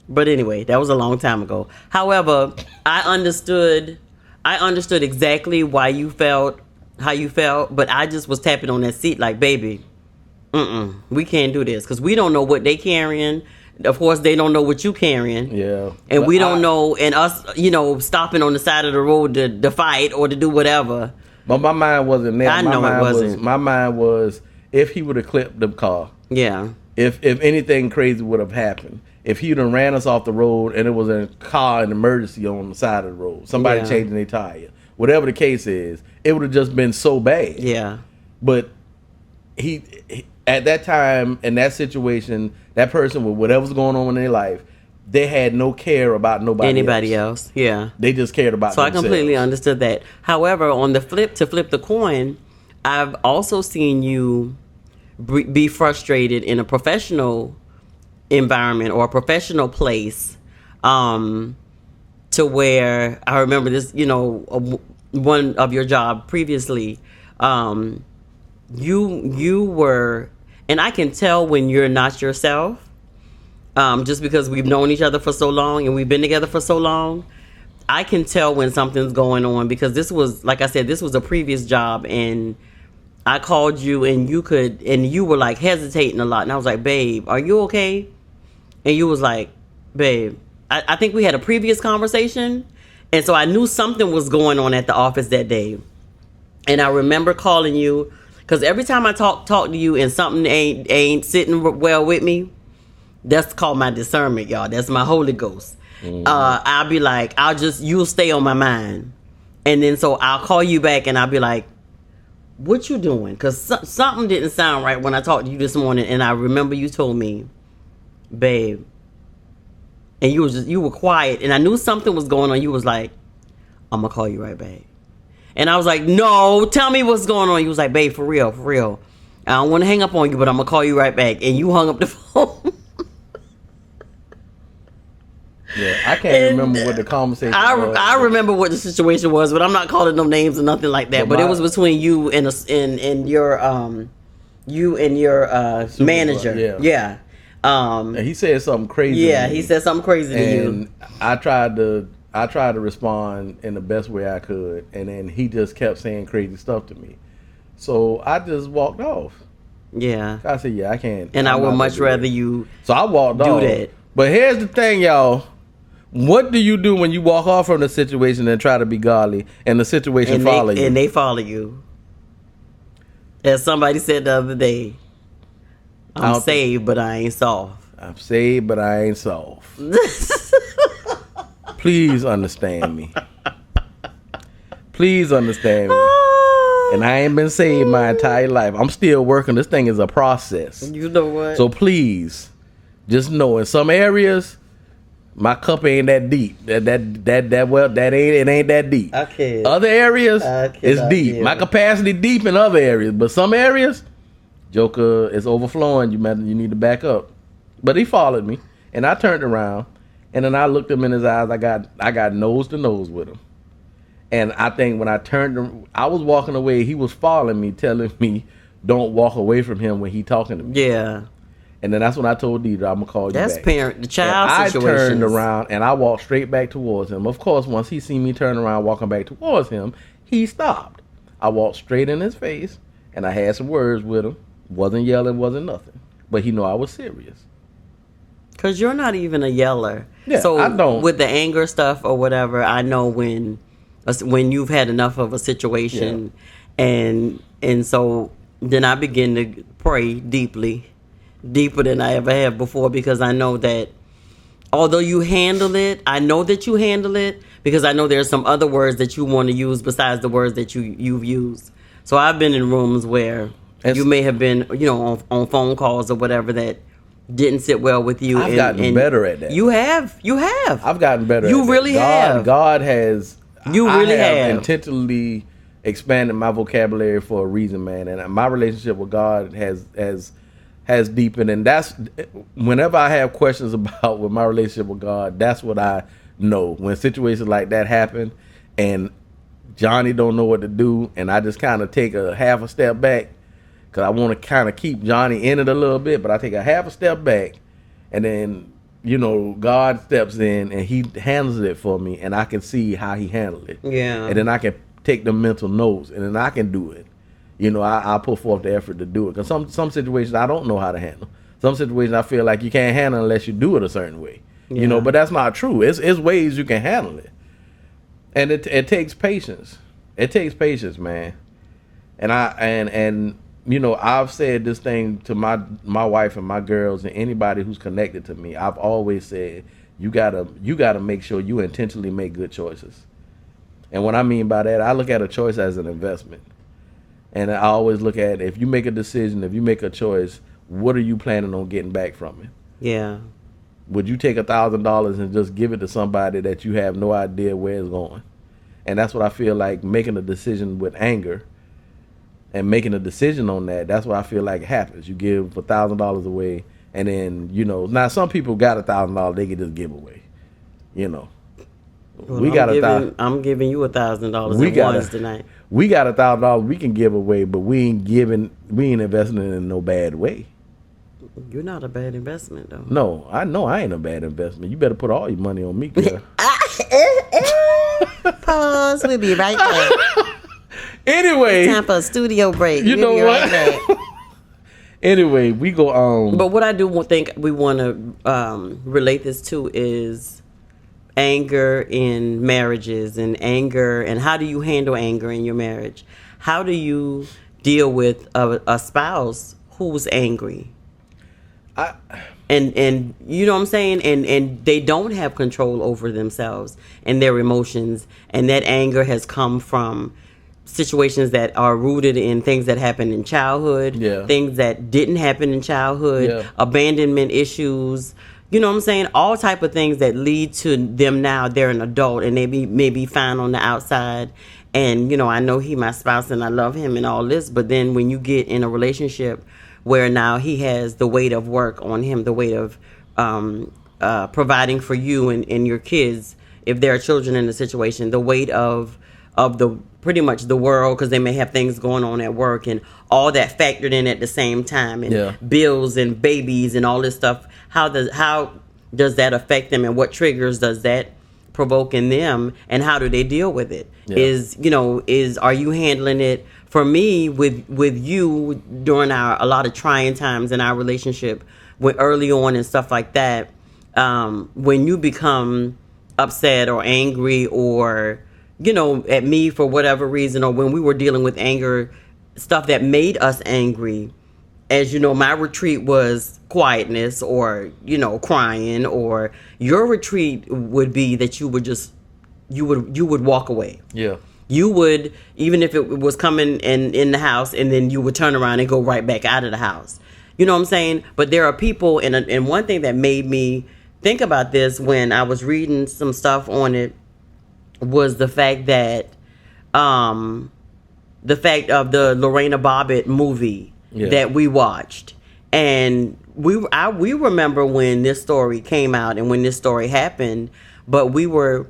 But anyway, that was a long time ago. However, I understood exactly why you felt how you felt, but I just was tapping on that seat like, baby, we can't do this, because we don't know what they carrying. Of course, they don't know what you carrying. Yeah. And but we don't know, and us, stopping on the side of the road to fight or to do whatever. But my mind wasn't there. I know it wasn't. My mind was, if he would have clipped the car. Yeah. If anything crazy would have happened. If he would have ran us off the road and it was a car, an emergency on the side of the road, somebody changing their tire, whatever the case is, it would have just been so bad. Yeah. But he at that time, in that situation, that person with whatever's going on in their life, they had no care about anybody else. Yeah. They just cared about themselves. I completely understood that. However, on the flip the coin, I've also seen you be frustrated in a professional environment or a professional place, To where I remember this, one of your job previously, you were, and I can tell when you're not yourself, just because we've known each other for so long and we've been together for so long. I can tell when something's going on, because this was, like I said, this was a previous job, and I called you and you were like hesitating a lot, and I was like, babe, are you okay? And you was like, babe, I think we had a previous conversation, and so I knew something was going on at the office that day. And I remember calling you, because every time I talk to you and something ain't sitting well with me, that's called my discernment, y'all. That's my Holy Ghost. I'll be like, you'll stay on my mind. And then so I'll call you back and I'll be like, what you doing? Because something didn't sound right when I talked to you this morning. And I remember you told me, babe, and you were quiet, and I knew something was going on. You was like, I'm gonna call you right back. And I was like, no, tell me what's going on. You was like, babe, for real. I don't want to hang up on you, but I'm gonna call you right back. And you hung up the phone. Yeah, I can't remember what the conversation was. I remember what the situation was, but I'm not calling no names or nothing like that. But it was between you and your manager. Yeah. And he said something crazy. Yeah, he said something crazy to you. And I tried to respond in the best way I could, and then he just kept saying crazy stuff to me. So I just walked off. Yeah. I said, yeah, I can't. And I would much rather you. So I walked off. Do that. But here's the thing, y'all. What do you do when you walk off from the situation and try to be godly, and the situation follow you? And they follow you. As somebody said the other day, I'm saved, but I ain't soft. I'm saved, but I ain't soft. Please understand me. Please understand me. And I ain't been saved my entire life. I'm still working. This thing is a process. You know what? So please, just know in some areas, my cup ain't that deep. It ain't that deep. Okay. Other areas, it's deep. My capacity deep in other areas, but some areas, Joker, is overflowing. You need to back up. But he followed me, and I turned around, and then I looked him in his eyes. I got nose to nose with him, and I think when I was walking away. He was following me, telling me, "Don't walk away from him when he talking to me." Yeah. And then that's when I told Deirdra, I'm going to call you back. That's the child situation. I turned around and I walked straight back towards him. Of course, once he seen me turn around walking back towards him, he stopped. I walked straight in his face and I had some words with him. Wasn't yelling, wasn't nothing. But he knew I was serious. Because you're not even a yeller. Yeah, so I don't. With the anger stuff or whatever, I know when you've had enough of a situation. Yeah. And so then I begin to pray deeper than I ever have before, because I know that although you handle it, I know that you handle it, because I know there's some other words that you want to use besides the words that you've used. So I've been in rooms where you may have been, on phone calls or whatever that didn't sit well with you. I've gotten better at that. You have. I've gotten better at that. You really have. God has. You really have. Intentionally expanded my vocabulary for a reason, man. And my relationship with God has deepened, and that's whenever I have questions about with my relationship with God, that's what I know. When situations like that happen and Johnny don't know what to do, and I just kind of take a half a step back, because I want to kind of keep Johnny in it a little bit, but I take a half a step back, and then God steps in and he handles it for me, and I can see how he handled it. Yeah. And then I can take the mental notes, and then I can do it. I put forth the effort to do it, because some situations I don't know how to handle. Some situations I feel like you can't handle unless you do it a certain way. Yeah. But that's not true. It's ways you can handle it, and it takes patience. It takes patience, man. And I've said this thing to my wife and my girls and anybody who's connected to me. I've always said you gotta make sure you intentionally make good choices. And what I mean by that, I look at a choice as an investment. And I always look at, if you make a decision, if you make a choice, what are you planning on getting back from it? Yeah. Would you take $1,000 and just give it to somebody that you have no idea where it's going? And that's what I feel like, making a decision with anger and making a decision on that. That's what I feel like happens. You give $1,000 away, and then, now some people got $1,000 they can just give away. you know. Well, I'm giving you $1,000 at once tonight. We got $1,000 we can give away, but we ain't investing it in no bad way. You're not a bad investment, though. No, I know I ain't a bad investment. You better put all your money on me, girl. Pause. We'll be right back. Anyway, it's time for a studio break. You know what? Right anyway, we go. But what I do think we want to relate this to is anger in marriages, and anger, and how do you handle anger in your marriage? How do you deal with a spouse who's angry? And you know what I'm saying? And they don't have control over themselves and their emotions, and that anger has come from situations that are rooted in things that happened in childhood, things that didn't happen in childhood, abandonment issues, you know what I'm saying? All type of things that lead to them now they're an adult and they may be fine on the outside. And, you know, I know he my spouse and I love him and all this, but then when you get in a relationship where now he has the weight of work on him, the weight of providing for you and your kids, if there are children in the situation, the weight of the pretty much the world, because they may have things going on at work and all that factored in at the same time, and bills and babies and all this stuff. How does that affect them, and what triggers does that provoke in them, and how do they deal with it? Are you handling it? For me, with you during a lot of trying times in our relationship, when early on and stuff like that, when you become upset or angry or at me for whatever reason, or when we were dealing with anger, stuff that made us angry, as you know, my retreat was quietness or, crying, or your retreat would be that you would walk away. Yeah. You would, even if it was coming in the house, and then you would turn around and go right back out of the house. You know what I'm saying? But there are people, and one thing that made me think about this when I was reading some stuff on it was the fact that of the Lorena Bobbitt movie that we watched, and we remember when this story came out and when this story happened, but we were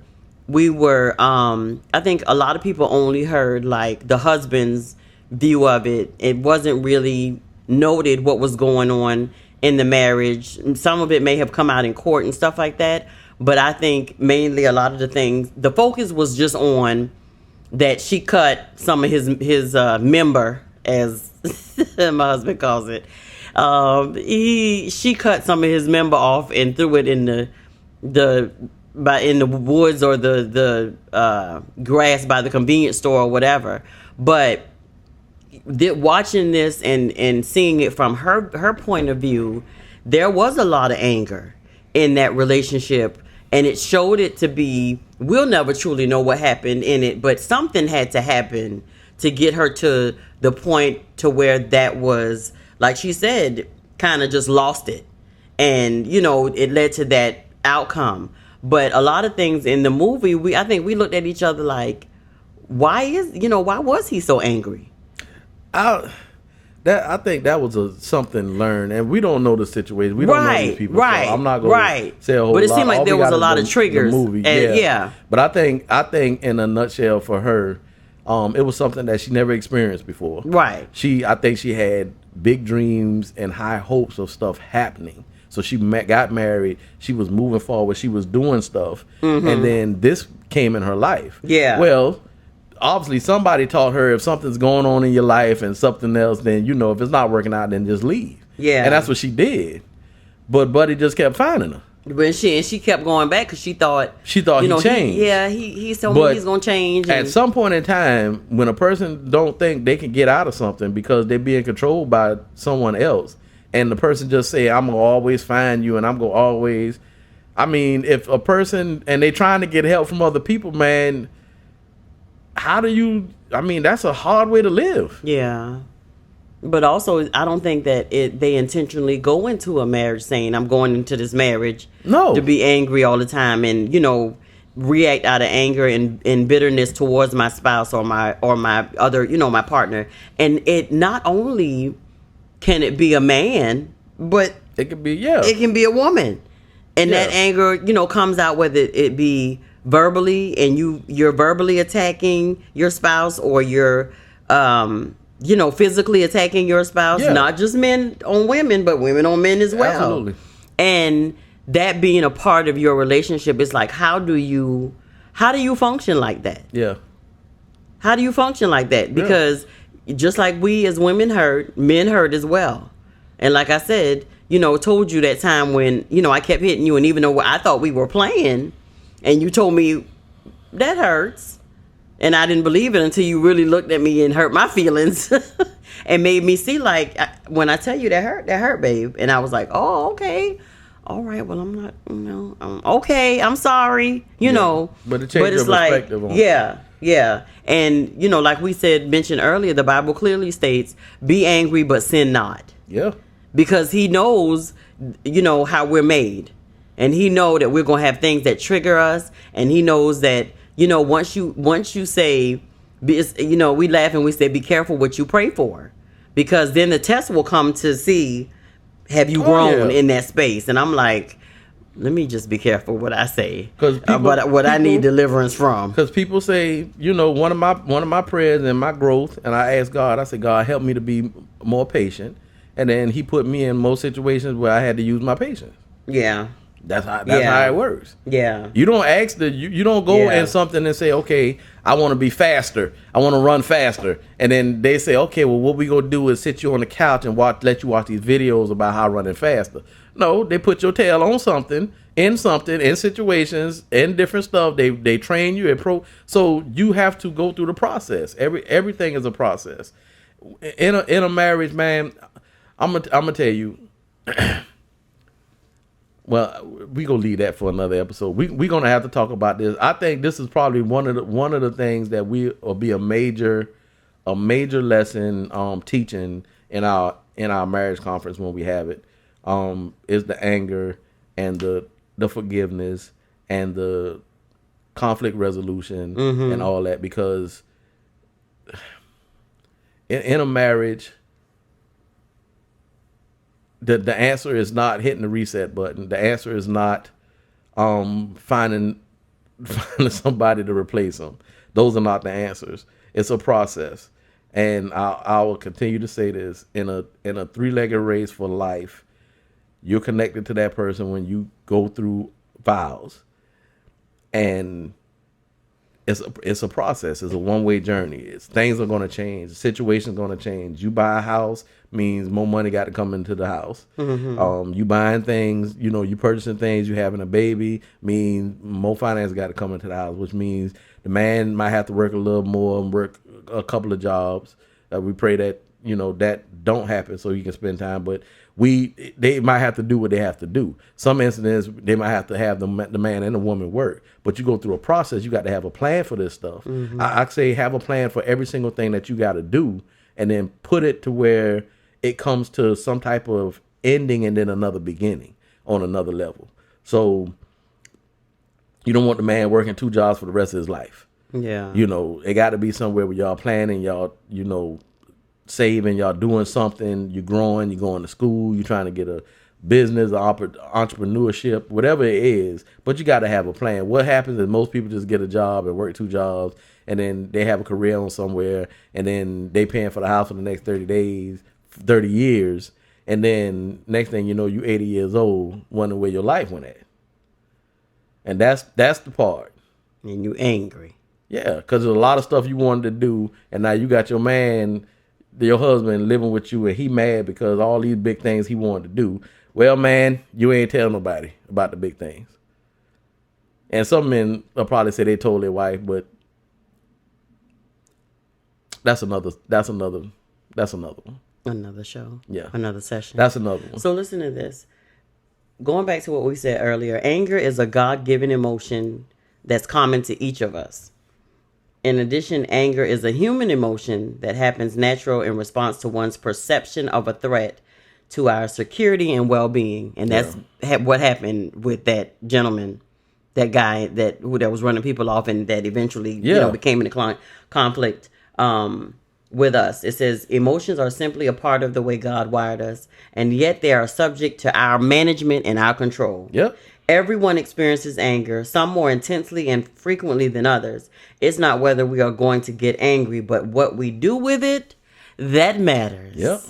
I think a lot of people only heard like the husband's view of it. It wasn't really noted what was going on in the marriage. Some of it may have come out in court and stuff like that. But I think mainly a lot of the things, the focus was just on that she cut some of his member, as my husband calls it. She cut some of his member off and threw it in the woods or the grass by the convenience store or whatever. But watching this and seeing it from her point of view, there was a lot of anger in that relationship. And it showed it to be, we'll never truly know what happened in it, but something had to happen to get her to the point to where that was, like she said, kind of just lost it. And, it led to that outcome. But a lot of things in the movie, I think we looked at each other like, why was he so angry? I think that was something learned, and we don't know the situation. We don't know these people. Right. So I'm not going to say a whole lot. But it seemed like there was a lot of triggers. The movie, But I think in a nutshell for her, it was something that she never experienced before. Right. I think she had big dreams and high hopes of stuff happening. So she got married. She was moving forward. She was doing stuff, and then this came in her life. Yeah. Well, obviously somebody taught her if something's going on in your life and something else, then if it's not working out, then just leave. Yeah. And that's what she did. But Buddy just kept finding her. But she kept going back because she thought he changed. He told me he's gonna change. At some point in time, when a person don't think they can get out of something because they're being controlled by someone else, and the person just say, "I'm gonna always find you," and I'm gonna always. I mean, if a person and they trying to get help from other people, man. How do you? I mean, that's a hard way to live. Yeah, but also, I don't think that they intentionally go into a marriage saying, "I'm going into this marriage to be angry all the time," and react out of anger and bitterness towards my spouse or my other, my partner. And it not only can it be a man, but it can be it can be a woman. And that anger, comes out whether it be verbally, and you're verbally attacking your spouse, or you're physically attacking your spouse. Not just men on women, but women on men as well. Absolutely. And that being a part of your relationship is like, how do you function like that? Yeah. How do you function like that? Because just like we as women hurt, men hurt as well. And like I said, told you that time when, I kept hitting you, and even though I thought we were playing, and you told me that hurts, and I didn't believe it until you really looked at me and hurt my feelings and made me see, like, when I tell you that hurt, babe. And I was like, oh, okay. All right, well, I'm not, okay, I'm sorry, But it changed your perspective on it. Yeah. And, like we mentioned earlier, the Bible clearly states, be angry, but sin not. Yeah. Because he knows, how we're made. And he know that we're going to have things that trigger us. And he knows that, once you say, we laugh and we say, be careful what you pray for. Because then the test will come to see, have you grown in that space? And I'm like, let me just be careful what I say. Because what I need deliverance from. Because people say, one of my prayers and my growth, and I ask God, I say, God, help me to be more patient. And then he put me in most situations where I had to use my patience. Yeah. That's how it works. Yeah. You don't ask you don't go in something and say, okay, I want to be faster. I want to run faster. And then they say, okay, well, what we gonna do is sit you on the couch and let you watch these videos about how running faster. No, they put your tail on something, in situations, in different stuff. They train you so you have to go through the process. Everything is a process. In a marriage, man, I'm gonna tell you. Well, we gonna leave that for another episode. We gonna have to talk about this. I think this is probably one of the things that will be a major lesson teaching in our marriage conference when we have it. Is the anger and the forgiveness and the conflict resolution and all that, because in a marriage, the answer is not hitting the reset button. The answer is not finding somebody to replace them. Those are not the answers. It's a process, and I will continue to say this: in a three-legged race for life, you're connected to that person when you go through vows, and it's a process. It's a one-way journey. Things are going to change. The situation's going to change. You buy a house means more money got to come into the house. You buying things, you purchasing things, you having a baby means more finance got to come into the house, which means the man might have to work a little more and work a couple of jobs. We pray that, that don't happen so you can spend time, but they might have to do what they have to do. Some incidents, they might have to have the man and the woman work, but you go through a process. You got to have a plan for this stuff. I say have a plan for every single thing that you got to do, and then put it to where it comes to some type of ending and then another beginning on another level. So you don't want the man working 2 jobs for the rest of his life. Yeah. It got to be somewhere where y'all planning, y'all, saving, y'all doing something, you're growing, you're going to school, you're trying to get a business, entrepreneurship, whatever it is, but you got to have a plan. What happens is most people just get a job and work 2 jobs, and then they have a career on somewhere, and then they paying for the house for the next 30 years, and then next thing you know, you 80 years old, wondering where your life went at. And that's the part. And you angry. Yeah, because there's a lot of stuff you wanted to do, and now you got your man, your husband living with you, and he mad because all these big things he wanted to do. Well, man, you ain't tell nobody about the big things. And some men will probably say they told their wife, but that's another one. Another show. Yeah. Another session. That's another one. So listen to this. Going back to what we said earlier, anger is a God-given emotion that's common to each of us. In addition, anger is a human emotion that happens natural in response to one's perception of a threat to our security and well-being. And that's what happened with that gentleman, that guy that was running people off, and that eventually became in a conflict with us. It says, emotions are simply a part of the way God wired us, and yet they are subject to our management and our control. Yep. Everyone experiences anger, some more intensely and frequently than others. It's not whether we are going to get angry, but what we do with it, that matters. Yep.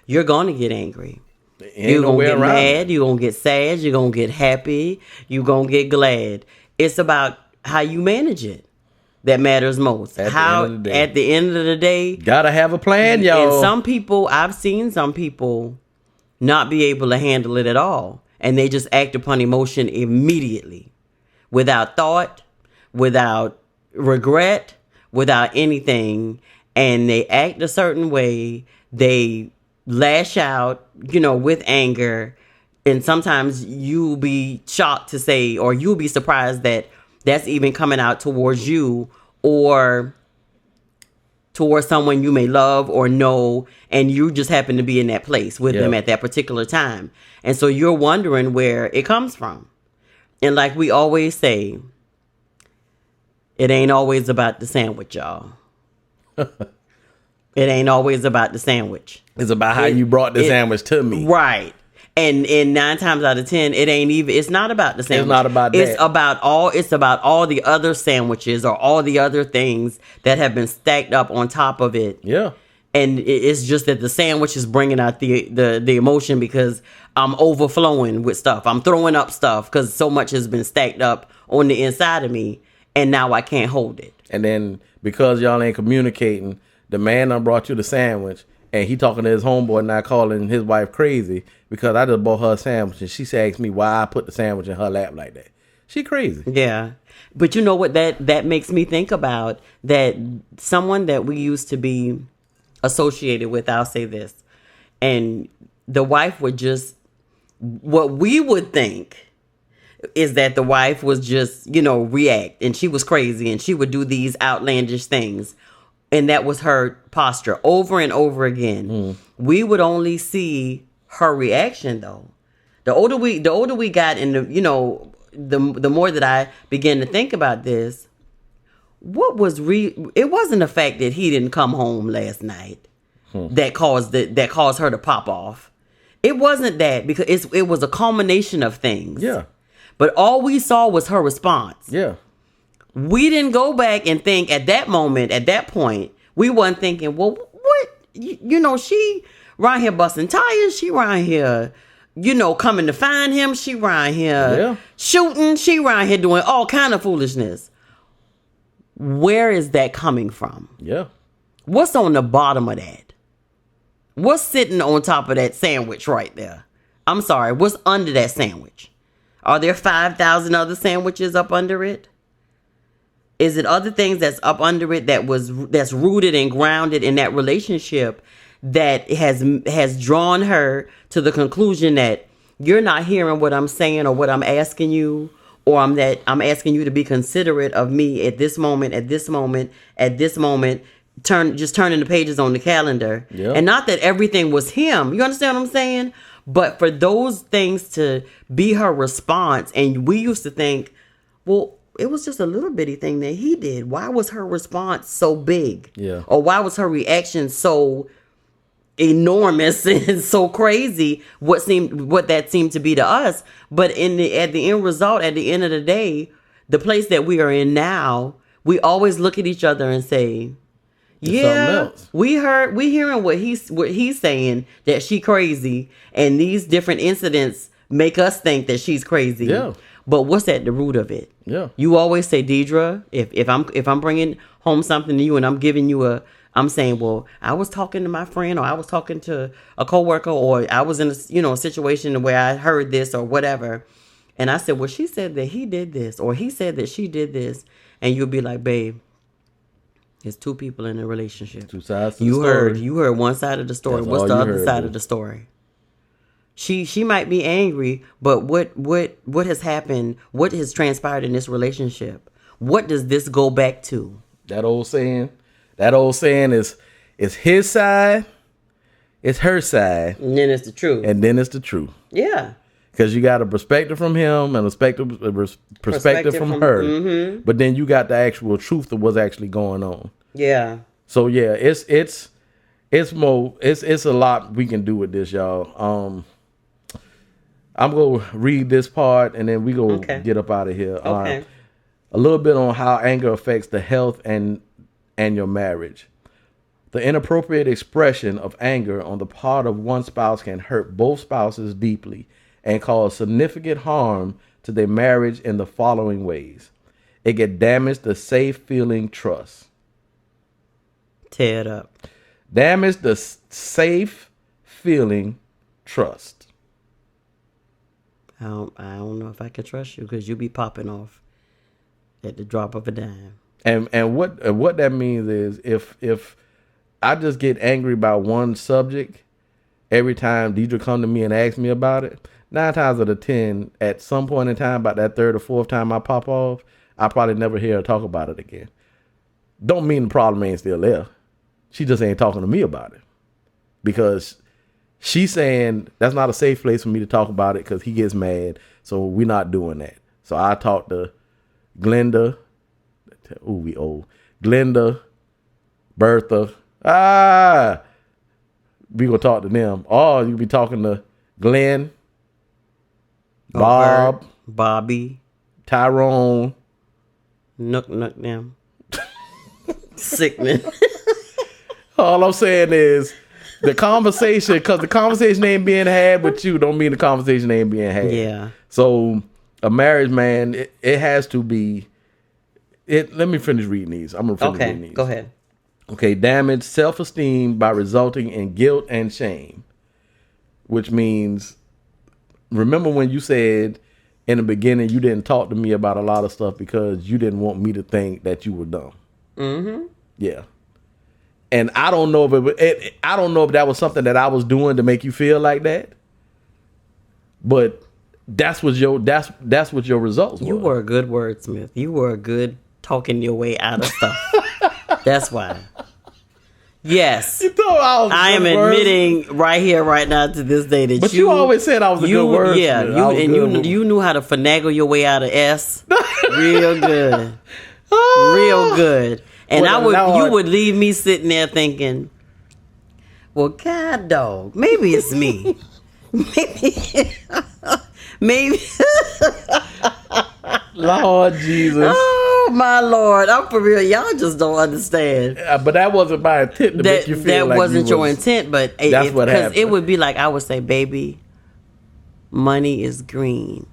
You're going to get angry. Ain't You're no going way to get around mad. it. You're going to get sad. You're going to get happy. You're going to get glad. It's about how you manage it that matters most. At the end of the day. At the end of the day. Gotta have a plan, y'all. And some people, I've seen some people not be able to handle it at all. And they just act upon emotion immediately. Without thought, without regret, without anything. And they act a certain way. They lash out, with anger. And sometimes you'll be shocked to say, or you'll be surprised that that's even coming out towards you or towards someone you may love or know, and you just happen to be in that place with them at that particular time. And so you're wondering where it comes from. And like we always say, it ain't always about the sandwich, y'all. It ain't always about the sandwich. It's about how you brought the sandwich to me. Right. And 9 times out of 10, it's not about the sandwich. It's not about that. It's about all the other sandwiches or all the other things that have been stacked up on top of it. Yeah. And it's just that the sandwich is bringing out the emotion because I'm overflowing with stuff. I'm throwing up stuff because so much has been stacked up on the inside of me, and now I can't hold it. And then because y'all ain't communicating, the man done brought you the sandwich, and he talking to his homeboy now calling his wife crazy because I just bought her a sandwich, and she asked me why I put the sandwich in her lap like that. She crazy. Yeah. But you know what that makes me think about? That someone that we used to be associated with, I'll say this, and the wife would just, what we would think is that the wife was just, react, and she was crazy, and she would do these outlandish things. And that was her posture over and over again. We would only see her reaction, though. The older we got, and the more that I began to think about this, it wasn't the fact that he didn't come home last night that caused her to pop off. It wasn't that, because it was a culmination of things. Yeah. But all we saw was her response. Yeah. We didn't go back and think at that moment, at that point, we wasn't thinking, well, what? She around here busting tires. She around here, coming to find him. She around here shooting. She around here doing all kind of foolishness. Where is that coming from? Yeah. What's on the bottom of that? What's sitting on top of that sandwich right there? I'm sorry, what's under that sandwich? Are there 5,000 other sandwiches up under it? Is it other things that's up under it that's rooted and grounded in that relationship that has drawn her to the conclusion that you're not hearing what I'm saying or what I'm asking you, or I'm asking you to be considerate of me at this moment, turning the pages on the calendar. Yeah. And not that everything was him. You understand what I'm saying? But for those things to be her response, and we used to think, well, it was just a little bitty thing that he did. Why was her response so big? Yeah. Or why was her reaction so enormous and so crazy? What that seemed to be to us. But at the end result, at the end of the day, the place that we are in now, we always look at each other and say, yeah, we hearing what he's saying, that she crazy, and these different incidents make us think that she's crazy. Yeah. But what's at the root of it? Yeah. You always say, Deirdra, if I'm bringing home something to you and I'm giving you I'm saying, well, I was talking to my friend, or I was talking to a coworker, or I was in a situation where I heard this or whatever, and I said, well, she said that he did this, or he said that she did this, and you'll be like, babe, it's two people in a relationship. Two sides to the story. You heard one side of the story. That's What's all the you other heard, side boo. of the story? She might be angry, but what has happened? What has transpired in this relationship? What does this go back to? That old saying is his side, it's her side, And then it's the truth. and then it's the truth. Yeah. Because you got a perspective from him and a perspective from her. Mm-hmm. But then you got the actual truth of what's actually going on. Yeah. So yeah, it's a lot we can do with this, y'all. I'm going to read this part, and then we go get up out of here. Okay. A little bit on how anger affects the health and your marriage. The inappropriate expression of anger on the part of one spouse can hurt both spouses deeply and cause significant harm to their marriage in the following ways. It can damage the safe feeling trust. Tear it up. Damage the safe feeling trust. I don't know if I can trust you because you be popping off at the drop of a dime. And what that means is if I just get angry about one subject every time Deirdra come to me and ask me about it, 9 times out of 10, at some point in time, about that 3rd or 4th time I pop off, I probably never hear her talk about it again. Don't mean the problem ain't still there. She just ain't talking to me about it because she's saying that's not a safe place for me to talk about it because he gets mad. So we're not doing that. So I talked to Glenda. Ooh, we old. Glenda, Bertha. We gonna talk to them. Or you be talking to Glenn, Bob, Bobby, Tyrone. Nook them. Sickening. All I'm saying is the conversation, because the conversation ain't being had with you, don't mean the conversation ain't being had. Yeah. So a marriage, man, it has to be. Let me finish reading these. I'm gonna finish reading these. Go ahead. Okay, damage self-esteem by resulting in guilt and shame, which means, remember when you said in the beginning you didn't talk to me about a lot of stuff because you didn't want me to think that you were dumb. Mm-hmm. Yeah. And I don't know if I don't know if that was something that I was doing to make you feel like that, but that's what your results were. You were a good wordsmith. You were a good talking your way out of stuff. That's why. Yes. You thought I am admitting right here, right now, to this day that but you always said I was a good wordsmith. Yeah, you knew how to finagle your way out of S. Real good. Real good. And you would leave me sitting there thinking, well, God dog, maybe it's me. Maybe. Lord Jesus. Oh, my Lord. I'm for real. Y'all just don't understand. But that wasn't my intent to make you feel that like that wasn't your intent, but that's what happened. Because it would be like, I would say, baby, money is green.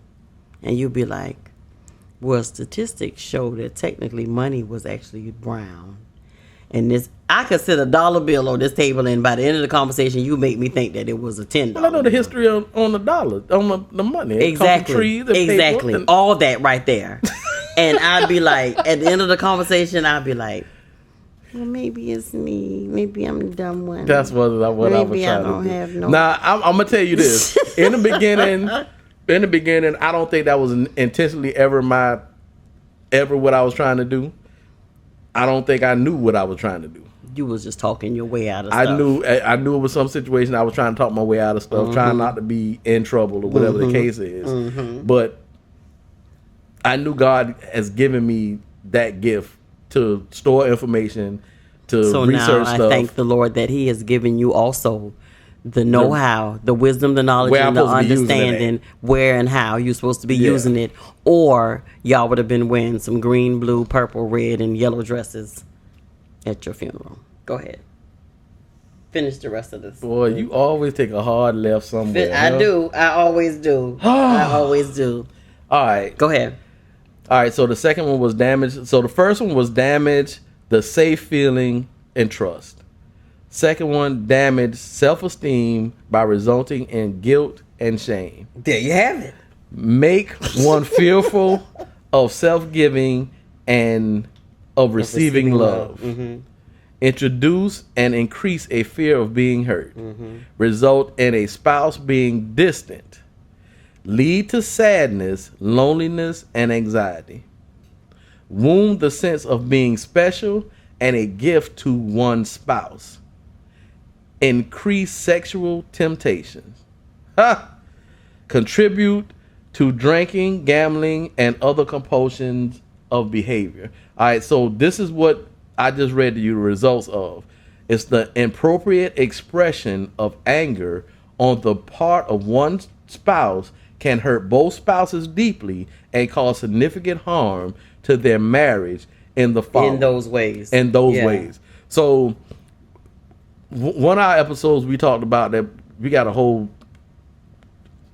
And you'd be like, well, statistics show that technically money was actually brown. And I could sit a dollar bill on this table, and by the end of the conversation, you make me think that it was a $10. Well, I know the history on the dollar, on the money. Exactly. Exactly. All that right there. And I'd be like, at the end of the conversation, I'd be like, well, maybe it's me. Maybe I'm the dumb one. That's what I was trying to do. I don't have no. Now, I'm gonna tell you this. In the beginning, I don't think that was intentionally ever what I was trying to do. I don't think I knew what I was trying to do. You was just talking your way out of stuff. I knew it was some situation I was trying to talk my way out of stuff, trying not to be in trouble or whatever the case is. But I knew God has given me that gift to store information, to research stuff. So now I thank the Lord that He has given you also the know-how, the wisdom, the knowledge, and the understanding where and how you're supposed to be using it. Or y'all would have been wearing some green, blue, purple, red, and yellow dresses at your funeral. Go ahead. Finish the rest of this. Boy, you always take a hard left somewhere. I do. I always do. I always do. All right. Go ahead. All right, so the second one was damage. So the first one was damage the safe feeling and trust. Second one, damage self-esteem by resulting in guilt and shame. There you have it. Make one fearful of self-giving and of receiving love. Introduce and increase a fear of being hurt. Result in a spouse being distant. Lead to sadness, loneliness, and anxiety. Wound the sense of being special and a gift to one spouse. Increase sexual temptations. Contribute to drinking, gambling, and other compulsions of behavior. All right, so this is what I just read to you the results of. It's the inappropriate expression of anger on the part of one spouse can hurt both spouses deeply and cause significant harm to their marriage in the following. In those ways. Ways. So one of our episodes we talked about that we got a whole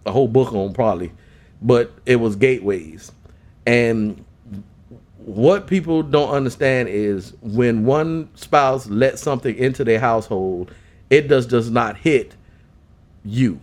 book on probably, but it was gateways. And what people don't understand is when one spouse lets something into their household, it does not hit you.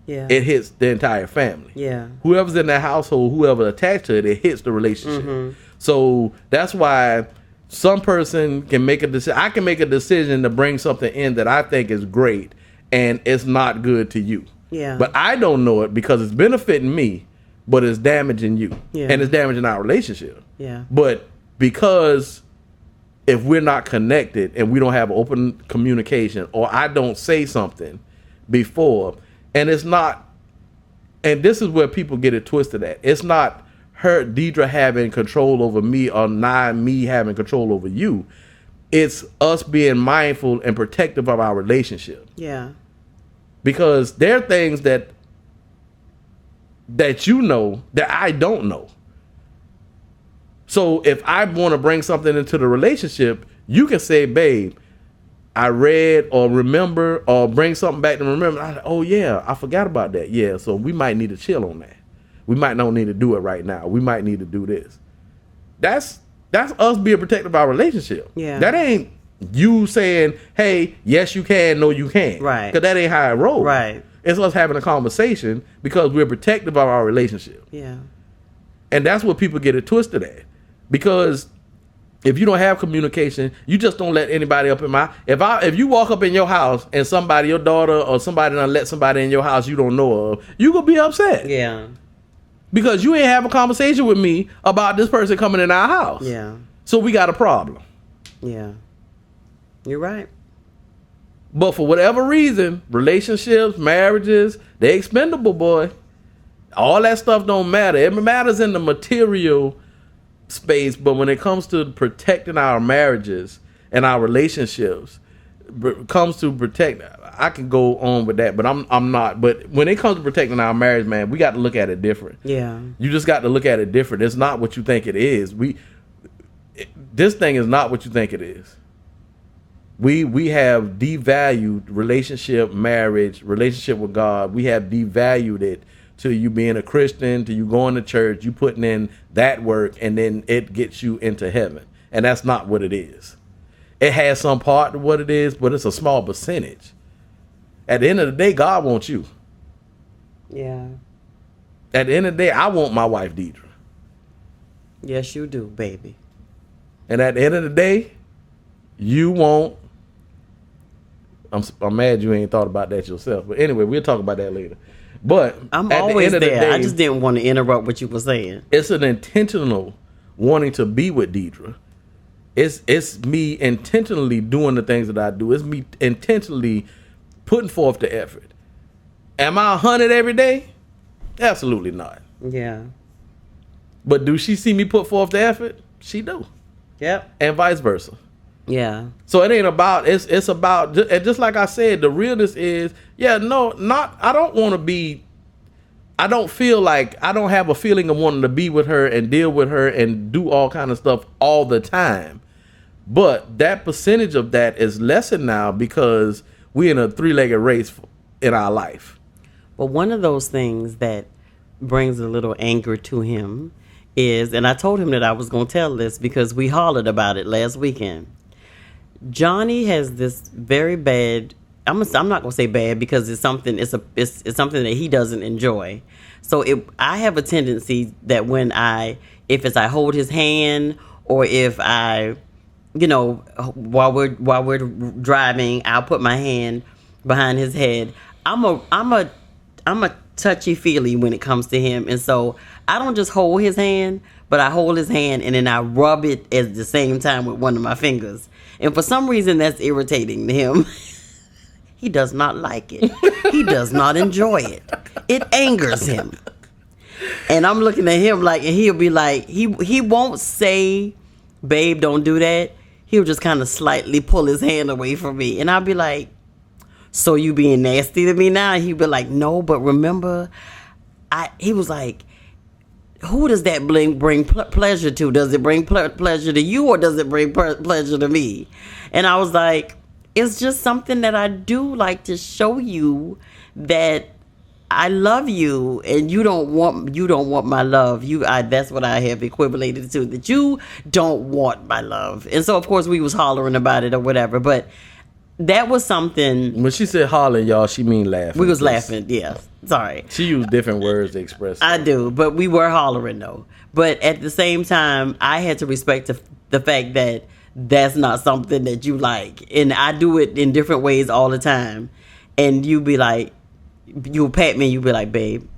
Yeah. It hits the entire family. Yeah. Whoever's in that household, whoever attached to it, it hits the relationship. Mm-hmm. So that's why some person can make a decision. I can make a decision to bring something in that I think is great, and it's not good to you. Yeah. But I don't know it because it's benefiting me, but it's damaging you. Yeah. And it's damaging our relationship. Yeah. But because if we're not connected and we don't have open communication, or I don't say something before, and it's not, and this is where people get it twisted at. It's not her, Deirdra, having control over me or not me having control over you. It's us being mindful and protective of our relationship. Yeah. Because there are things that you know that I don't know. So if I want to bring something into the relationship, you can say, babe, I read or remember or bring something back to remember. Oh, yeah, I forgot about that. Yeah, so we might need to chill on that. We might not need to do it right now. We might need to do this. That's us being protective of our relationship. Yeah. That ain't you saying, hey, yes, you can, no, you can't. Right. Because that ain't how it rolls. Right. It's us having a conversation because we're protective of our relationship. Yeah. And that's what people get it twisted at. Because if you don't have communication, you just don't let anybody up in my... If you walk up in your house and somebody, your daughter or somebody done let somebody in your house you don't know of, you gonna be upset. Yeah. Because you ain't have a conversation with me about this person coming in our house. Yeah. So we got a problem. Yeah. You're right. But for whatever reason, relationships, marriages, they expendable, boy. All that stuff don't matter. It matters in the material space, but when it comes to protecting our marriages and our relationships, comes to protect, I can go on with that, but I'm not. But when it comes to protecting our marriage, man, we got to look at it different. Yeah. You just got to look at it different. It's not what you think it is. This thing is not what you think it is. We have devalued relationship, marriage, relationship with God. We have devalued it to you being a Christian, to you going to church, you putting in that work, and then it gets you into heaven. And that's not what it is. It has some part of what it is, but it's a small percentage. At the end of the day, God wants you. Yeah. At the end of the day, I want my wife, Deirdra. Yes, you do, baby. And at the end of the day, you want... I'm mad you ain't thought about that yourself. But anyway, we'll talk about that later. But I'm at always the end there. of the day, I just didn't want to interrupt what you were saying. It's an intentional wanting to be with Deirdra. It's me intentionally doing the things that I do. It's me intentionally putting forth the effort. Am I 100 every day? Absolutely not. Yeah. But do she see me put forth the effort? She do. Yep. And vice versa. Yeah. So it ain't about, it's about, and just like I said, the realness is, I don't feel like, I don't have a feeling of wanting to be with her and deal with her and do all kind of stuff all the time. But that percentage of that is lessened now because we're in a three-legged race in our life. But one of those things that brings a little anger to him is, and I told him that I was going to tell this because we hollered about it last weekend. Johnny has this very bad, I'm not going to say bad because it's something something that he doesn't enjoy. So I have a tendency that if I hold his hand, or if I, while we're driving, I'll put my hand behind his head. I'm a touchy-feely when it comes to him. And so I don't just hold his hand, but I hold his hand and then I rub it at the same time with one of my fingers. And for some reason, that's irritating to him. He does not like it. He does not enjoy it. It angers him. And I'm looking at him like, and he'll be like, he won't say, babe, don't do that. He'll just kind of slightly pull his hand away from me. And I'll be like, so you being nasty to me now? And he'll be like, no, but remember, he was like, who does that bring pleasure to? Does it bring pleasure to you, or does it bring pleasure to me? And I was like, it's just something that I do like to show you that I love you, and you don't want my love. That's what I have equivalated to, that you don't want my love. And so of course we was hollering about it or whatever, but that was something. When she said hollering, y'all, she mean laughing. We was laughing, yeah. Sorry. She used different words to express that. I do, but we were hollering though. But at the same time, I had to respect the fact that that's not something that you like. And I do it in different ways all the time. And you be like, you'll pat me and you be like, babe.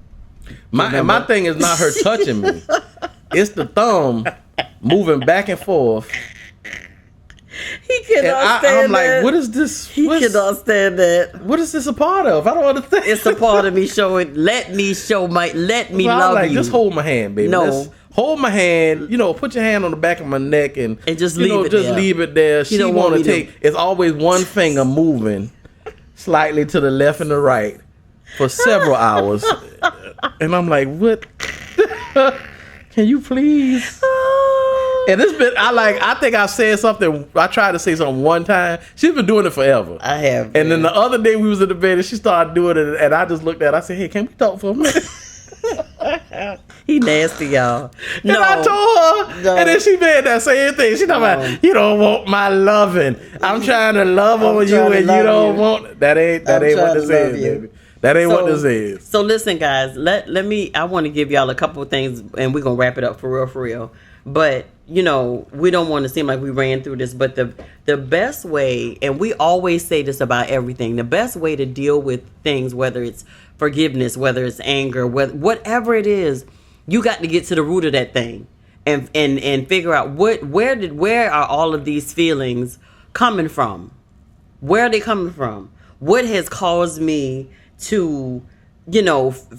My thing is not her touching me. It's the thumb moving back and forth. He cannot stand I'm that. like, what is this? He cannot stand that. What is this a part of? I don't understand. It's a part of me showing. Let me love like, you. just hold my hand, baby. No. Hold my hand. Put your hand on the back of my neck and just leave it there. Leave it there. She want to take. It's always one finger moving slightly to the left and the right for several hours, and I'm like, what? Can you please? And it's been, I think I said something. I tried to say something one time. She's been doing it forever. I have. And then the other day we was in the bed and she started doing it, and I just looked at her. I said, hey, can we talk for a minute? He nasty, y'all. No. And I told her. No. And then she made that same thing. She talking about, you don't want my loving. I'm trying to love on you and you don't want. That ain't what this is, baby. That ain't what this is. So listen, guys. I want to give y'all a couple of things, and we're gonna wrap it up for real. But we don't want to seem like we ran through this, but the best way, and we always say this about everything, the best way to deal with things, whether it's forgiveness, whether it's anger, whatever it is, you got to get to the root of that thing and figure out where are all of these feelings coming from? Where are they coming from? What has caused me to,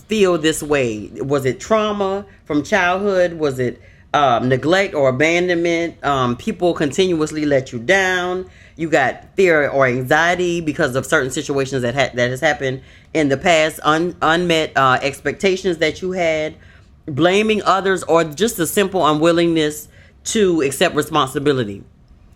feel this way? Was it trauma from childhood? Was it neglect or abandonment? People continuously let you down. You got fear or anxiety because of certain situations that has happened in the past, unmet expectations that you had, blaming others, or just a simple unwillingness to accept responsibility.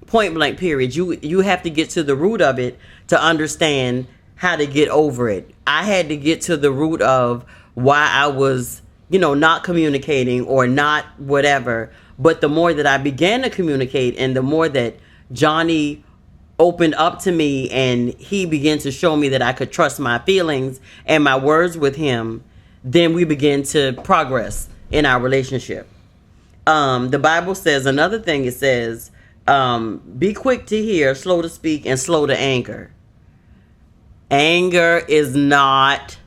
Point blank, period. You have to get to the root of it to understand how to get over it. I had to get to the root of why I was not communicating or not whatever. But the more that I began to communicate, and the more that Johnnie opened up to me and he began to show me that I could trust my feelings and my words with him, then we began to progress in our relationship. The Bible says another thing. It says, be quick to hear, slow to speak, and slow to anger. Anger is not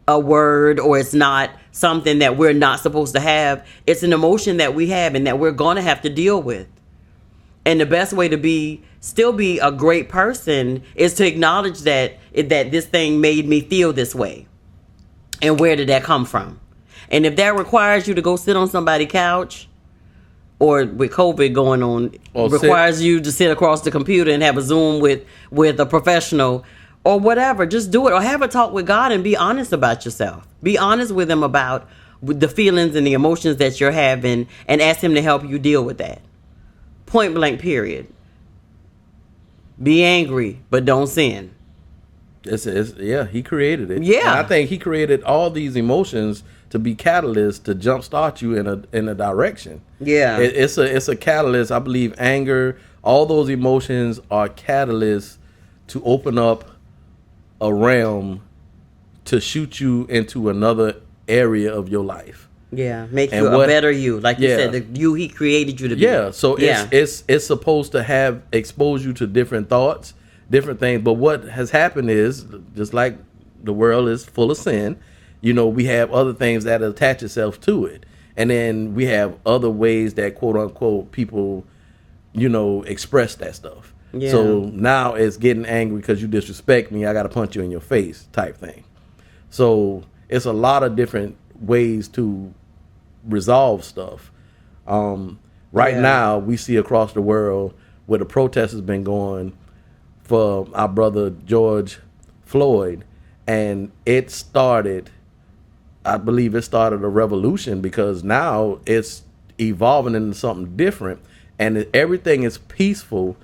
a word, or it's not something that we're not supposed to have. It's an emotion that we have and that we're going to have to deal with. And the best way to still be a great person is to acknowledge that this thing made me feel this way. And where did that come from? And if that requires you to go sit on somebody's couch, or with COVID going on, requires you to sit across the computer and have a Zoom with a professional, or whatever, just do it. Or have a talk with God and be honest about yourself. Be honest with him about the feelings and the emotions that you're having, and ask him to help you deal with that. Point blank, period. Be angry, but don't sin. He created it. Yeah. And I think he created all these emotions to be catalysts to jumpstart you in a direction. Yeah. It's a catalyst. I believe anger, all those emotions are catalysts to open up a realm to shoot you into another area of your life. Yeah, make you a better you. Like you said, the you he created you to be. Yeah, so it's supposed to expose you to different thoughts, different things. But what has happened is, just like the world is full of sin, we have other things that attach itself to it. And then we have other ways that, quote unquote, people, express that stuff. Yeah. So now it's getting angry because you disrespect me, I got to punch you in your face type thing. So it's a lot of different ways to resolve stuff. Right now, we see across the world where the protest has been going for our brother George Floyd, and it started I believe it started a revolution, because now it's evolving into something different, and everything is peaceful.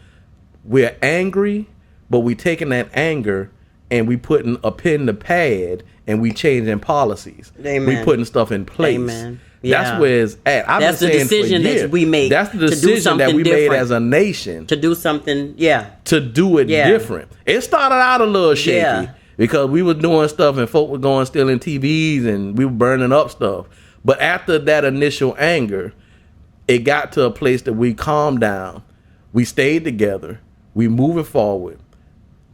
We're angry, but we taking that anger and we putting a pen to pad, and we changing policies. Amen. We putting stuff in place. Amen. Yeah. That's where it's at. That's the decision that we made. That's the decision that we made as a nation. To do something, to do it different. It started out a little shaky because we were doing stuff and folk were going stealing TVs and we were burning up stuff. But after that initial anger, it got to a place that we calmed down. We stayed together. We moving forward.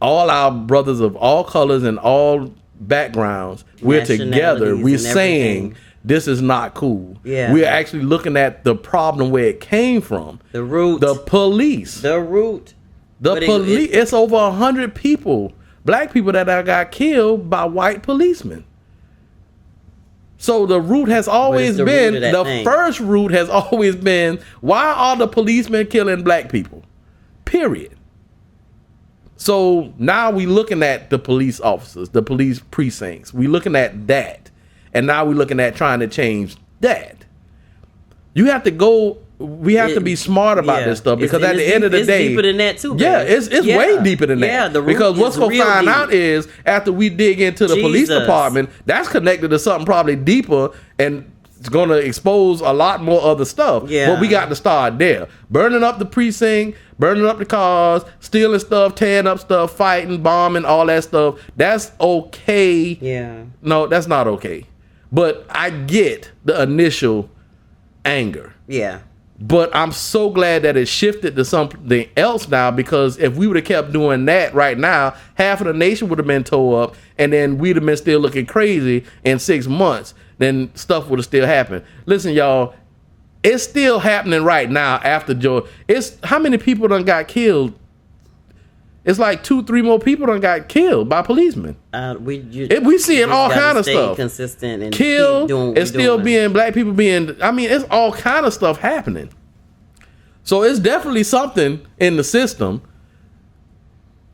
All our brothers of all colors and all backgrounds, we're together. We're saying this is not cool. Yeah. We're actually looking at the problem where it came from. The root. The police. The root. The police. It's over 100 people, black people, that got killed by white policemen. So the root has always been, the first root has always been, why are the policemen killing black people? Period. So now we looking at the police officers, the police precincts. We looking at that. And now we're looking at trying to change that. You have to go, we have to be smart about this stuff, because at the end of the day, it's deeper than that too. Yeah, it's way deeper than that. Yeah, because what's going to find out is, after we dig into the police department, that's connected to something probably deeper, and it's going to expose a lot more other stuff. Yeah. But we got to start there. Burning up the precinct, burning up the cars, stealing stuff, tearing up stuff, fighting, bombing, all that stuff. That's okay. Yeah. No, that's not okay. But I get the initial anger. Yeah. But I'm so glad that it shifted to something else now, because if we would have kept doing that right now, half of the nation would have been tore up, and then we'd have been still looking crazy in 6 months. Then stuff would have still happened. Listen, y'all, it's still happening right now after George. It's how many people done got killed? It's like 2-3 more people done got killed by policemen. We seeing all kind of stuff. Consistent and killed. It's still being black people being. I mean, it's all kind of stuff happening. So it's definitely something in the system.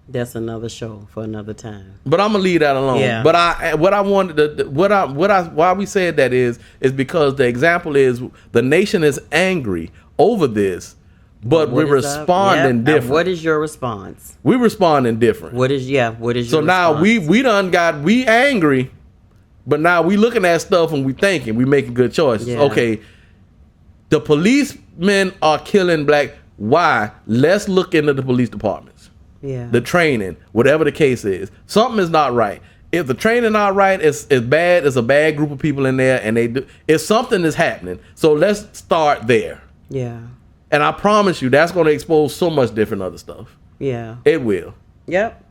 That's another show for another time. But I'm gonna leave that alone. Yeah. But why we said that is because the example is the nation is angry over this. But we're responding different. What is your response? We're responding different. What is your response? So now we angry, but now we looking at stuff and we thinking, we making good choices. Yeah. Okay, the policemen are killing black. Why? Let's look into the police departments. Yeah. The training, whatever the case is. Something is not right. If the training not right, it's bad. It's a bad group of people in there, and if something is happening. So let's start there. Yeah. And I promise you, that's going to expose so much different other stuff. Yeah. It will. Yep.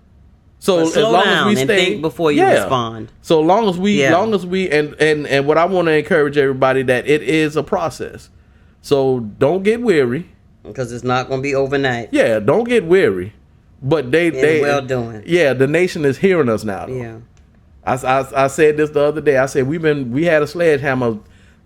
So but slow as long down as we and stay, think before you respond. So long as we, and what I want to encourage everybody, that it is a process. So don't get weary. Because it's not going to be overnight. Yeah, don't get weary. But they well doing. Yeah, the nation is hearing us now. Though. Yeah. I said this the other day. I said we had a sledgehammer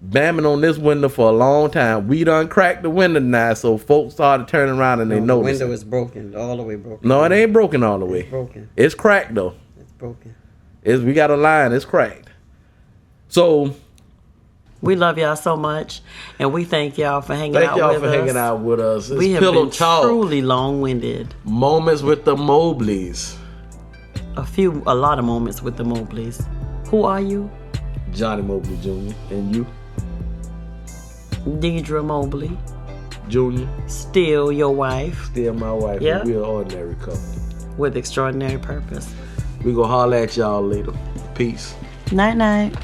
bamming on this window for a long time. We done cracked the window now, so folks started turning around and they noticed. The window is broken, all the way broken. No, it ain't broken all the way. It's broken. It's cracked though. It's broken. We got a line. It's cracked. So we love y'all so much, and we thank y'all for hanging out with us. Thank y'all for hanging out with us. We have been truly long-winded. Moments with the Mobleys. A lot of moments with the Mobleys. Who are you? Johnny Mobley Jr. And you? Deirdra Mobley. Jr. Still your wife. Still my wife. Yep. We're an ordinary couple. With extraordinary purpose. We gonna holler at y'all later. Peace. Night-night.